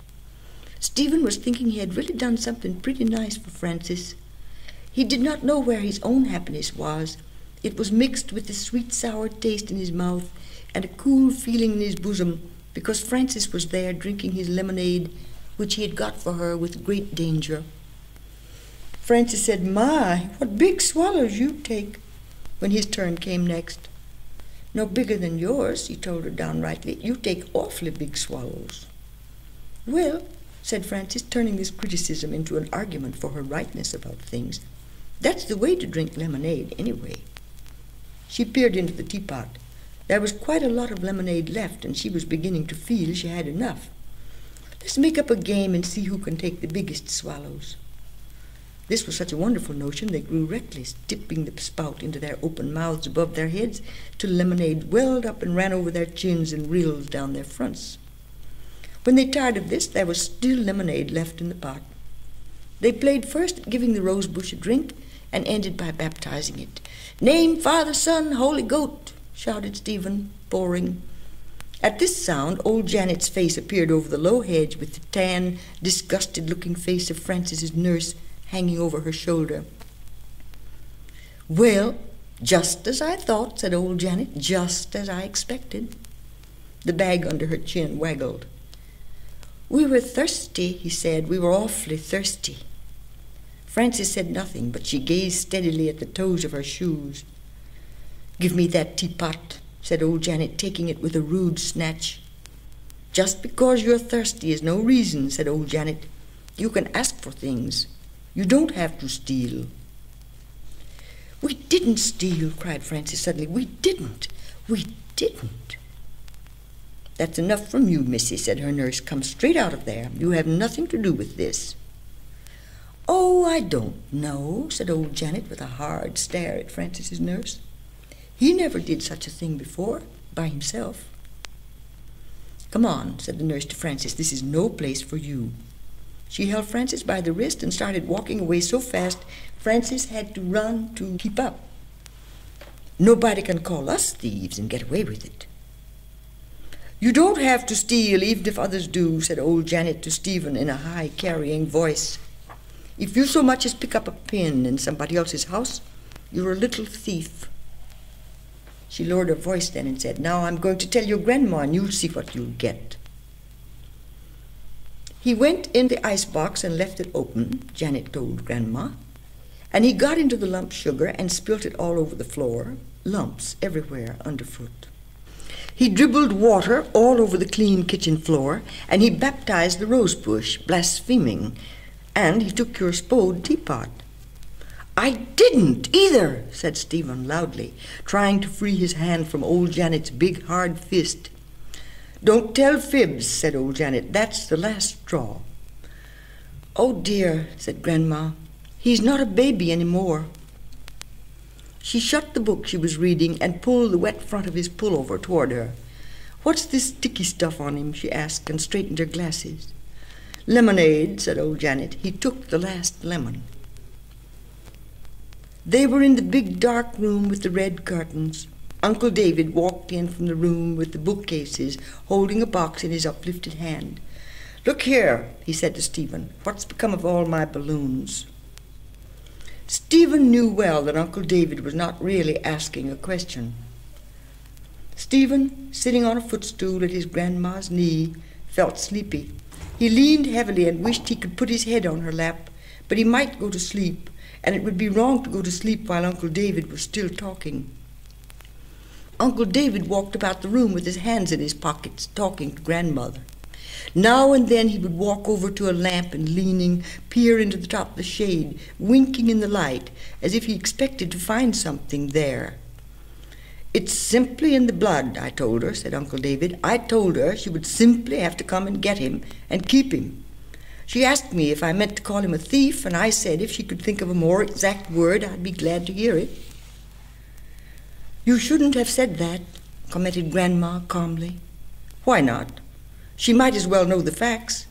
Speaker 1: Stephen was thinking he had really done something pretty nice for Francis. He did not know where his own happiness was. It was mixed with the sweet, sour taste in his mouth and a cool feeling in his bosom, because Francis was there drinking his lemonade, which he had got for her with great danger. Francis said, My, what big swallows you take, when his turn came next. No bigger than yours, he told her downrightly. You take awfully big swallows. Well, said Francis, turning this criticism into an argument for her rightness about things, that's the way to drink lemonade, anyway. She peered into the teapot. There was quite a lot of lemonade left, and she was beginning to feel she had enough. Let's make up a game and see who can take the biggest swallows. This was such a wonderful notion they grew reckless, dipping the spout into their open mouths above their heads till lemonade welled up and ran over their chins and rills down their fronts. When they tired of this, there was still lemonade left in the pot. They played first at giving the rose bush a drink and ended by baptizing it. Name, Father, Son, Holy Goat, shouted Stephen, pouring. At this sound, old Janet's face appeared over the low hedge with the tan, disgusted-looking face of Francis's nurse hanging over her shoulder. "Well, just as I thought," said old Janet, "just as I expected." The bag under her chin waggled. "We were thirsty," he said. "We were awfully thirsty." Frances said nothing, but she gazed steadily at the toes of her shoes. "Give me that teapot," said old Janet, taking it with a rude snatch. "Just because you're thirsty is no reason," said old Janet. "You can ask for things. You don't have to steal." "We didn't steal," cried Frances suddenly. "We didn't. We didn't." "That's enough from you, missy," said her nurse. "Come straight out of there. You have nothing to do with this." "Oh, I don't know," said old Janet with a hard stare at Frances's nurse. "He never did such a thing before, by himself." "Come on," said the nurse to Frances. "This is no place for you." She held Frances by the wrist and started walking away so fast Frances had to run to keep up. "Nobody can call us thieves and get away with it." "You don't have to steal, even if others do," said old Janet to Stephen in a high, carrying voice. "If you so much as pick up a pin in somebody else's house, you're a little thief." She lowered her voice then and said, "Now I'm going to tell your grandma, and you'll see what you'll get." "He went in the icebox and left it open," Janet told Grandma, "and he got into the lump sugar and spilt it all over the floor, lumps everywhere underfoot. He dribbled water all over the clean kitchen floor, and he baptized the rose bush, blaspheming, and he took your spode teapot." "I didn't either," said Stephen loudly, trying to free his hand from old Janet's big hard fist. "Don't tell fibs," said old Janet. "That's the last straw." "Oh dear," said Grandma, "he's not a baby anymore." She shut the book she was reading and pulled the wet front of his pullover toward her. "What's this sticky stuff on him?" she asked, and straightened her glasses. "Lemonade," said old Janet. "He took the last lemon." They were in the big dark room with the red curtains. Uncle David walked in from the room with the bookcases, holding a box in his uplifted hand. "Look here," he said to Stephen, "what's become of all my balloons?" Stephen knew well that Uncle David was not really asking a question. Stephen, sitting on a footstool at his grandma's knee, felt sleepy. He leaned heavily and wished he could put his head on her lap, but he might go to sleep, and it would be wrong to go to sleep while Uncle David was still talking. Uncle David walked about the room with his hands in his pockets, talking to Grandmother. Now and then he would walk over to a lamp and, leaning, peer into the top of the shade, winking in the light, as if he expected to find something there. "It's simply in the blood, I told her," said Uncle David. "I told her she would simply have to come and get him and keep him. She asked me if I meant to call him a thief, and I said if she could think of a more exact word, I'd be glad to hear it." "You shouldn't have said that," commented Grandma calmly. "Why not? She might as well know the facts."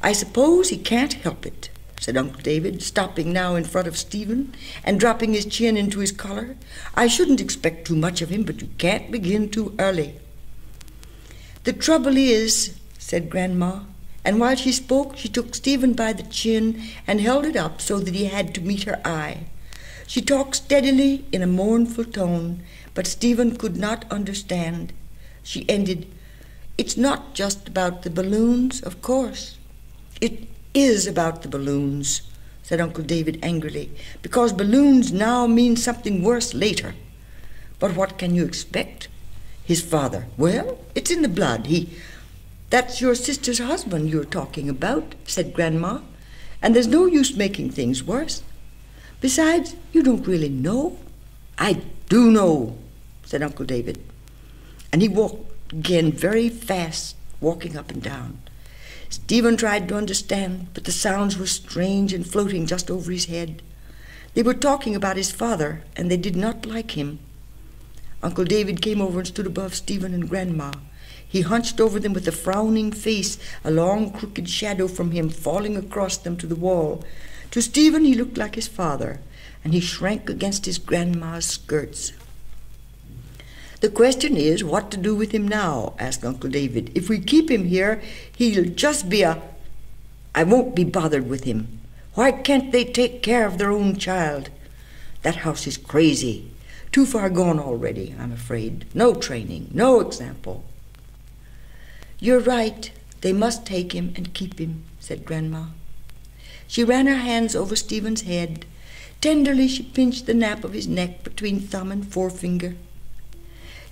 Speaker 1: "I suppose he can't help it," said Uncle David, stopping now in front of Stephen and dropping his chin into his collar. "I shouldn't expect too much of him, but you can't begin too early." "The trouble is," said Grandma, and while she spoke, she took Stephen by the chin and held it up so that he had to meet her eye. She talked steadily in a mournful tone, but Stephen could not understand. She ended, "It's not just about the balloons, of course." "It is about the balloons," said Uncle David angrily, "because balloons now mean something worse later. But what can you expect? His father, well, it's in the blood. That's your sister's husband you're talking about," said Grandma, "and there's no use making things worse. Besides, you don't really know." "I do know," said Uncle David. And he walked again very fast, walking up and down. Stephen tried to understand, but the sounds were strange and floating just over his head. They were talking about his father, and they did not like him. Uncle David came over and stood above Stephen and Grandma. He hunched over them with a frowning face, a long crooked shadow from him falling across them to the wall. To Stephen he looked like his father, and he shrank against his grandma's skirts. "The question is what to do with him now," asked Uncle David. "If we keep him here, he'll just be I won't be bothered with him. Why can't they take care of their own child?" That house is crazy. Too far gone already, I'm afraid. No training, no example. You're right. They must take him and keep him, said Grandma. She ran her hands over Stephen's head. Tenderly she pinched the nape of his neck between thumb and forefinger.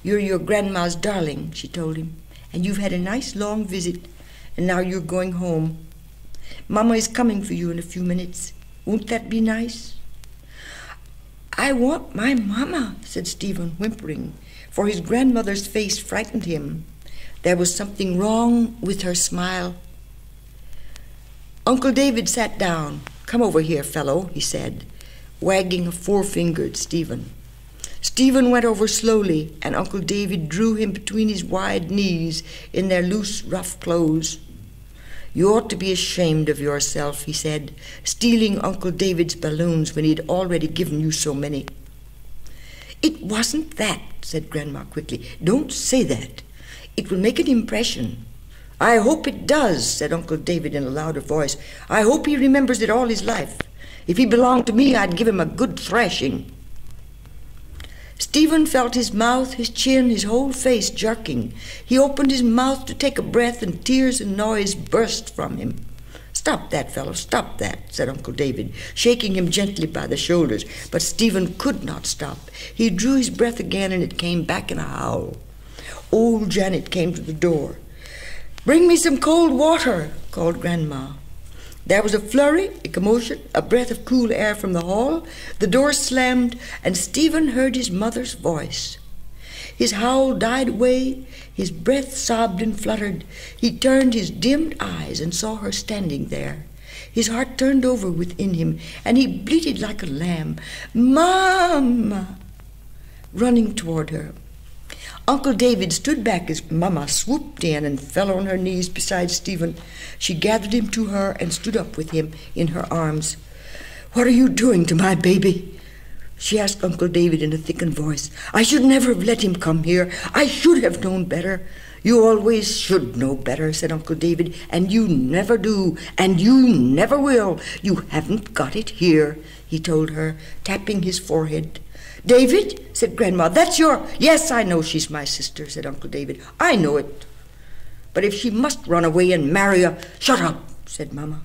Speaker 1: You're your grandma's darling, she told him, and you've had a nice long visit, and now you're going home. Mama is coming for you in a few minutes. Won't that be nice? I want my mama, said Stephen, whimpering, for his grandmother's face frightened him. There was something wrong with her smile. Uncle David sat down. Come over here, fellow, he said, wagging a forefinger at Stephen. Stephen went over slowly, and Uncle David drew him between his wide knees in their loose, rough clothes. You ought to be ashamed of yourself, he said, stealing Uncle David's balloons when he'd already given you so many. It wasn't that, said Grandma quickly. Don't say that. It will make an impression. I hope it does, said Uncle David in a louder voice. I hope he remembers it all his life. If he belonged to me, I'd give him a good thrashing. Stephen felt his mouth, his chin, his whole face jerking. He opened his mouth to take a breath, and tears and noise burst from him. Stop that, fellow, stop that, said Uncle David, shaking him gently by the shoulders. But Stephen could not stop. He drew his breath again, and it came back in a howl. Old Janet came to the door. Bring me some cold water, called Grandma. There was a flurry, a commotion, a breath of cool air from the hall. The door slammed, and Stephen heard his mother's voice. His howl died away, his breath sobbed and fluttered. He turned his dimmed eyes and saw her standing there. His heart turned over within him, and he bleated like a lamb, Mama! Running toward her. Uncle David stood back as Mama swooped in and fell on her knees beside Stephen. She gathered him to her and stood up with him in her arms. What are you doing to my baby? She asked Uncle David in a thickened voice. I should never have let him come here. I should have known better. You always should know better, said Uncle David, and you never do, and you never will. You haven't got it here, he told her, tapping his forehead. David, said Grandma, that's your... Yes, I know she's my sister, said Uncle David. I know it. But if she must run away and marry a... Shut up, said Mama.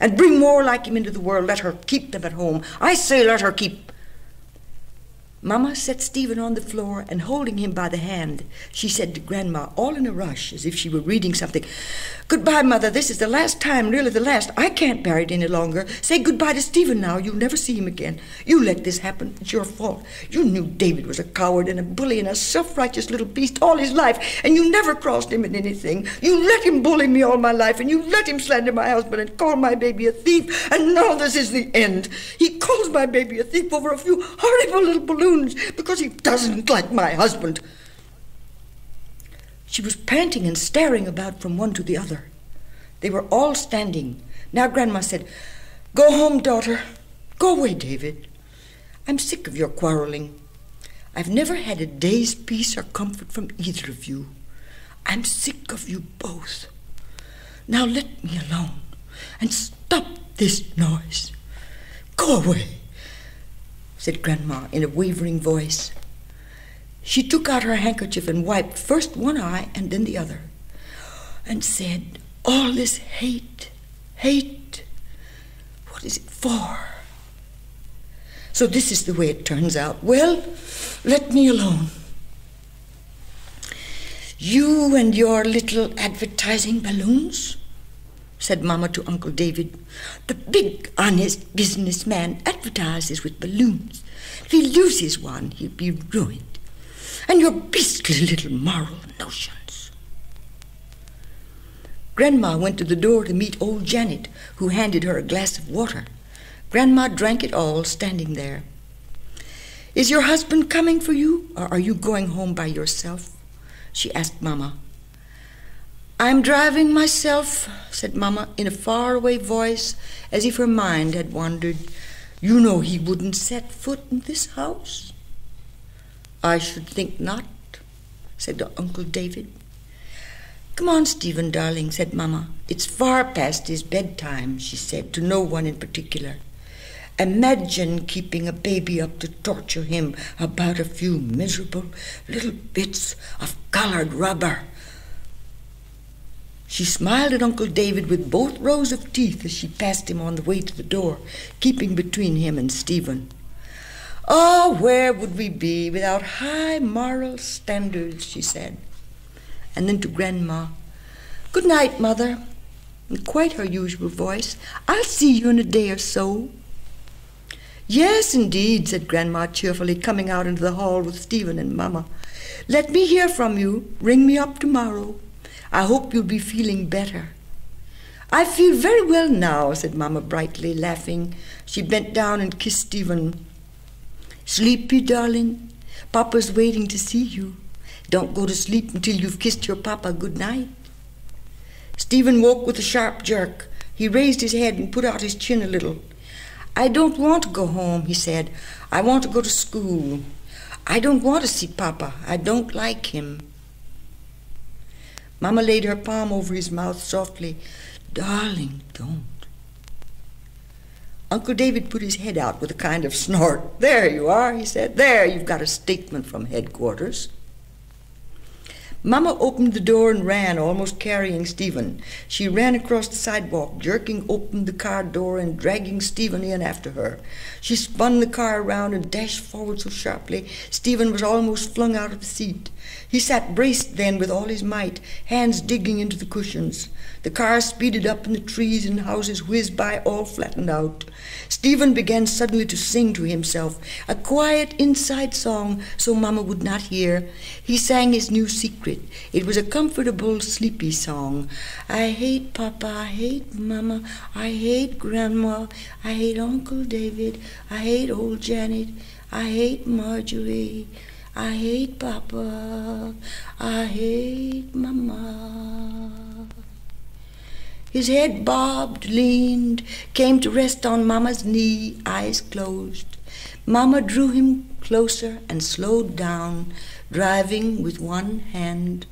Speaker 1: And bring more like him into the world. Let her keep them at home. I say let her keep... Mama set Stephen on the floor, and holding him by the hand, she said to Grandma, all in a rush, as if she were reading something, Goodbye, Mother, this is the last time, really the last. I can't bear it any longer. Say goodbye to Stephen now. You'll never see him again. You let this happen. It's your fault. You knew David was a coward and a bully and a self-righteous little beast all his life, and you never crossed him in anything. You let him bully me all my life, and you let him slander my husband and call my baby a thief, and now this is the end. He calls my baby a thief over a few horrible little balloons because he doesn't like my husband. She was panting and staring about from one to the other. They were all standing. Now Grandma said, Go home, daughter. Go away, David. I'm sick of your quarreling. I've never had a day's peace or comfort from either of you. I'm sick of you both. Now let me alone and stop this noise. Go away, said Grandma in a wavering voice. She took out her handkerchief and wiped first one eye and then the other, and said, All this hate, what is it for? So this is the way it turns out. Well, let me alone. You and your little advertising balloons, said Mama to Uncle David. The big, honest businessman advertises with balloons. If he loses one, he'll be ruined. And your beastly little moral notions. Grandma went to the door to meet old Janet, who handed her a glass of water. Grandma drank it all, standing there. Is your husband coming for you, or are you going home by yourself? She asked Mama. I'm driving myself, said Mama in a faraway voice, as if her mind had wandered. You know he wouldn't set foot in this house. I should think not, said Uncle David. Come on, Stephen, darling, said Mama. It's far past his bedtime, she said, to no one in particular. Imagine keeping a baby up to torture him about a few miserable little bits of colored rubber. She smiled at Uncle David with both rows of teeth as she passed him on the way to the door, keeping between him and Stephen. Oh, where would we be without high moral standards, she said. And then to Grandma, "Good night, Mother," in quite her usual voice. "I'll see you in a day or so." "Yes, indeed," said Grandma cheerfully, coming out into the hall with Stephen and Mama. "Let me hear from you. Ring me up tomorrow. I hope you'll be feeling better." "I feel very well now," said Mama brightly, laughing. She bent down and kissed Stephen. "Sleepy, darling? Papa's waiting to see you. Don't go to sleep until you've kissed your papa good night." Stephen woke with a sharp jerk. He raised his head and put out his chin a little. "I don't want to go home," he said. "I want to go to school. I don't want to see Papa. I don't like him." Mama laid her palm over his mouth softly. "Darling, don't." Uncle David put his head out with a kind of snort. "There you are," he said. "There, you've got a statement from headquarters." Mama opened the door and ran, almost carrying Stephen. She ran across the sidewalk, jerking open the car door and dragging Stephen in after her. She spun the car around and dashed forward so sharply, Stephen was almost flung out of the seat. He sat braced then with all his might, hands digging into the cushions. The car speeded up and the trees and houses whizzed by, all flattened out. Stephen began suddenly to sing to himself, a quiet inside song so Mama would not hear. He sang his new secret. It was a comfortable, sleepy song. "I hate Papa, I hate Mama, I hate Grandma, I hate Uncle David, I hate old Janet, I hate Marjorie, I hate Papa, I hate Mama." His head bobbed, leaned, came to rest on Mama's knee, eyes closed. Mama drew him closer and slowed down, driving with one hand.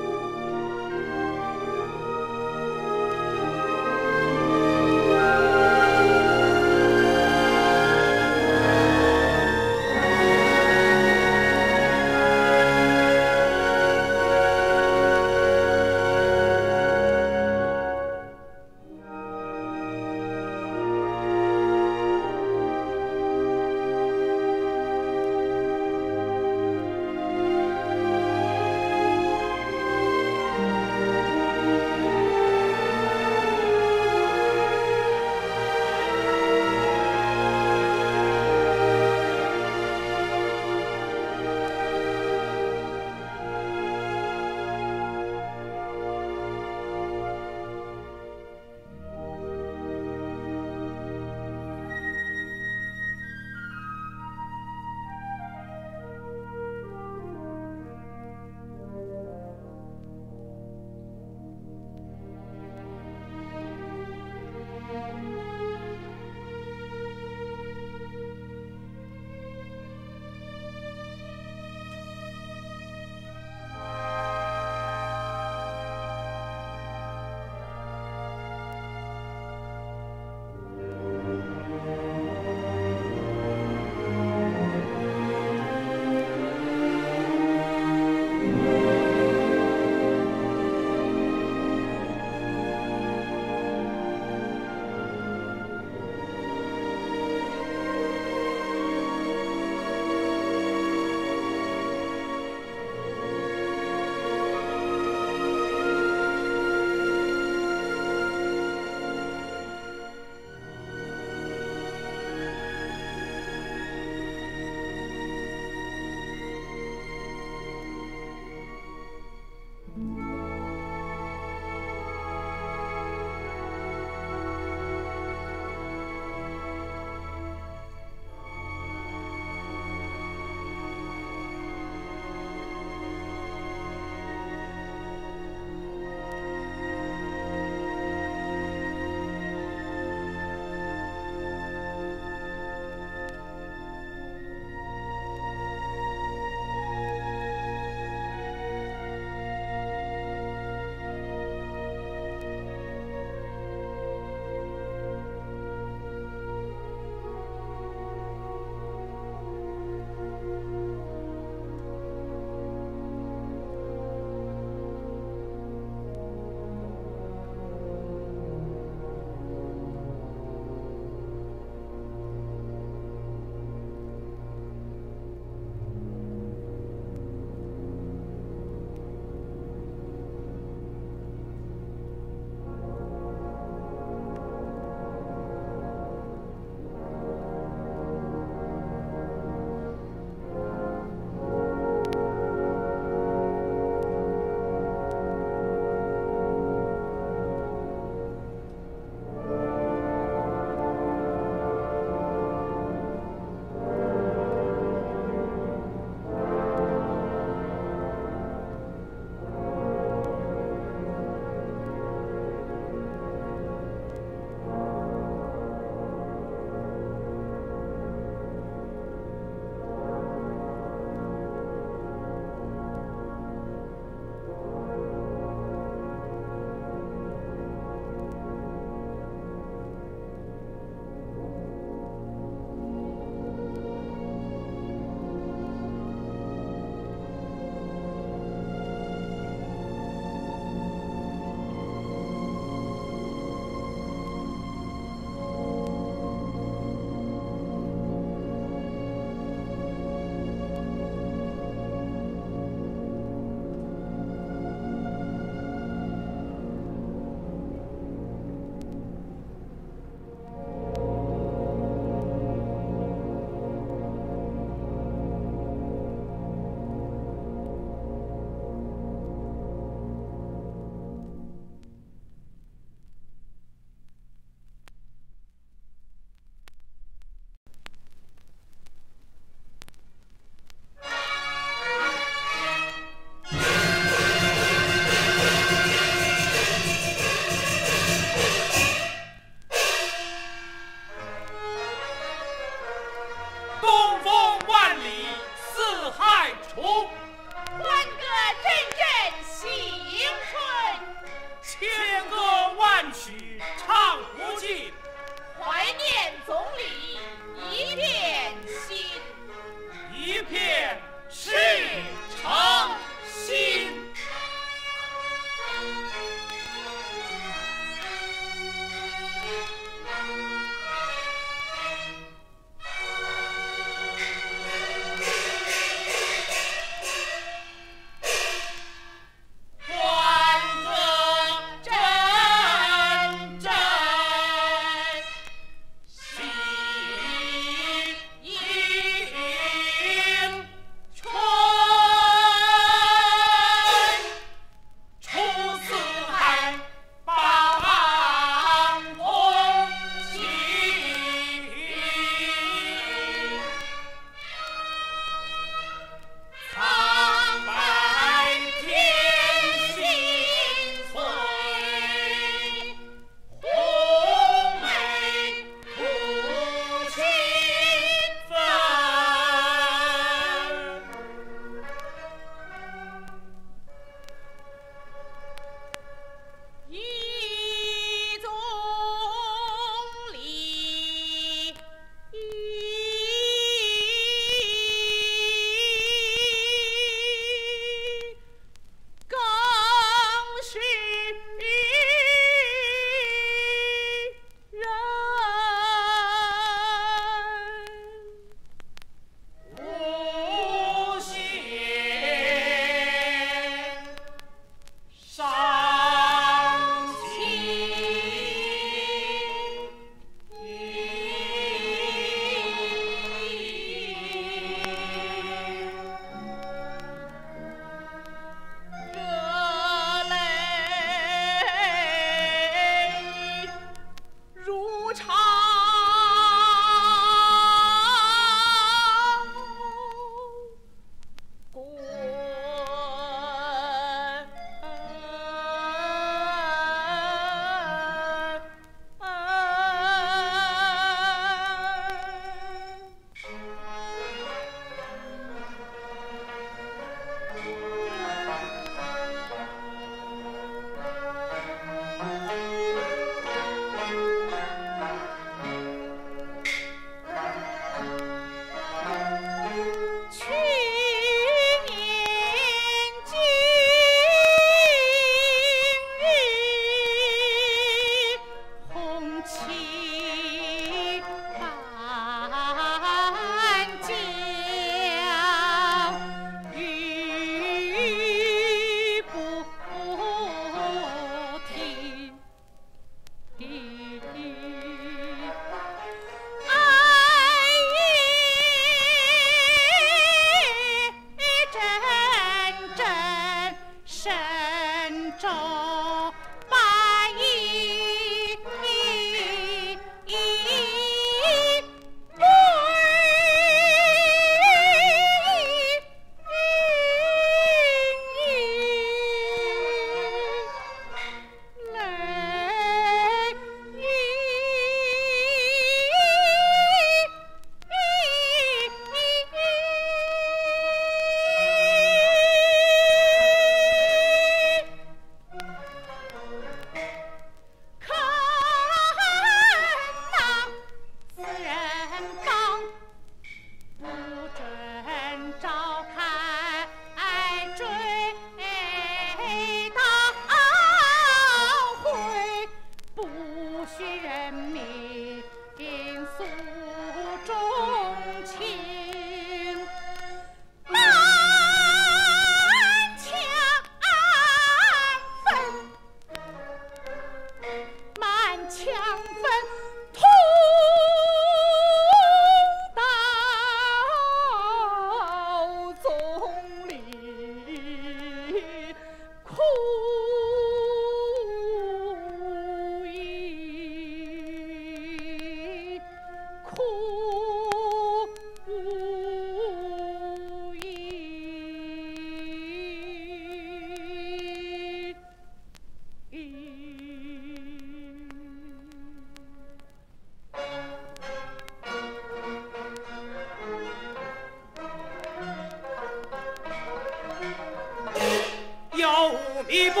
Speaker 4: 有迷不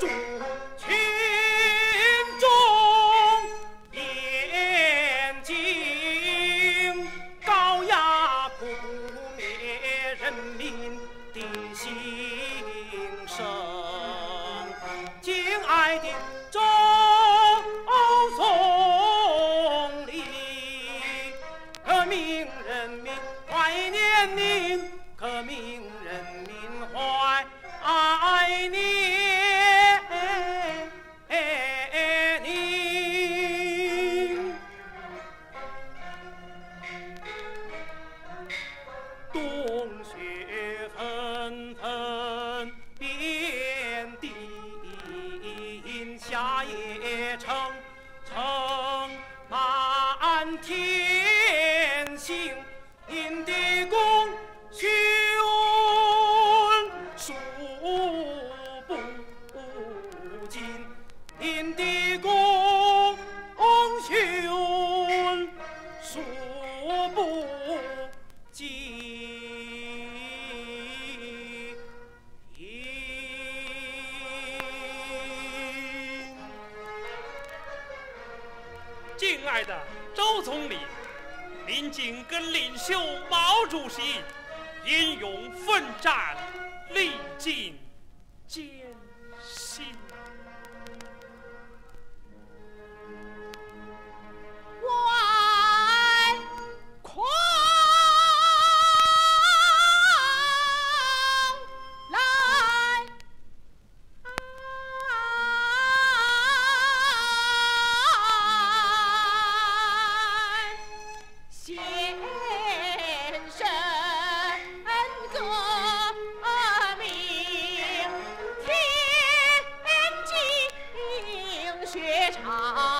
Speaker 4: 住群众眼睛，高压扑灭人民的心声。敬爱的周总理，革命人民怀念您，革命人民怀念您。冬雪纷纷遍地，夏夜城满天星，您的功勋数不尽，您的功勋数不尽。
Speaker 5: 敬爱的周总理，您紧跟领袖毛主席英勇奋战，历尽艰辛。
Speaker 3: 万狂来！先生革命，天津血场。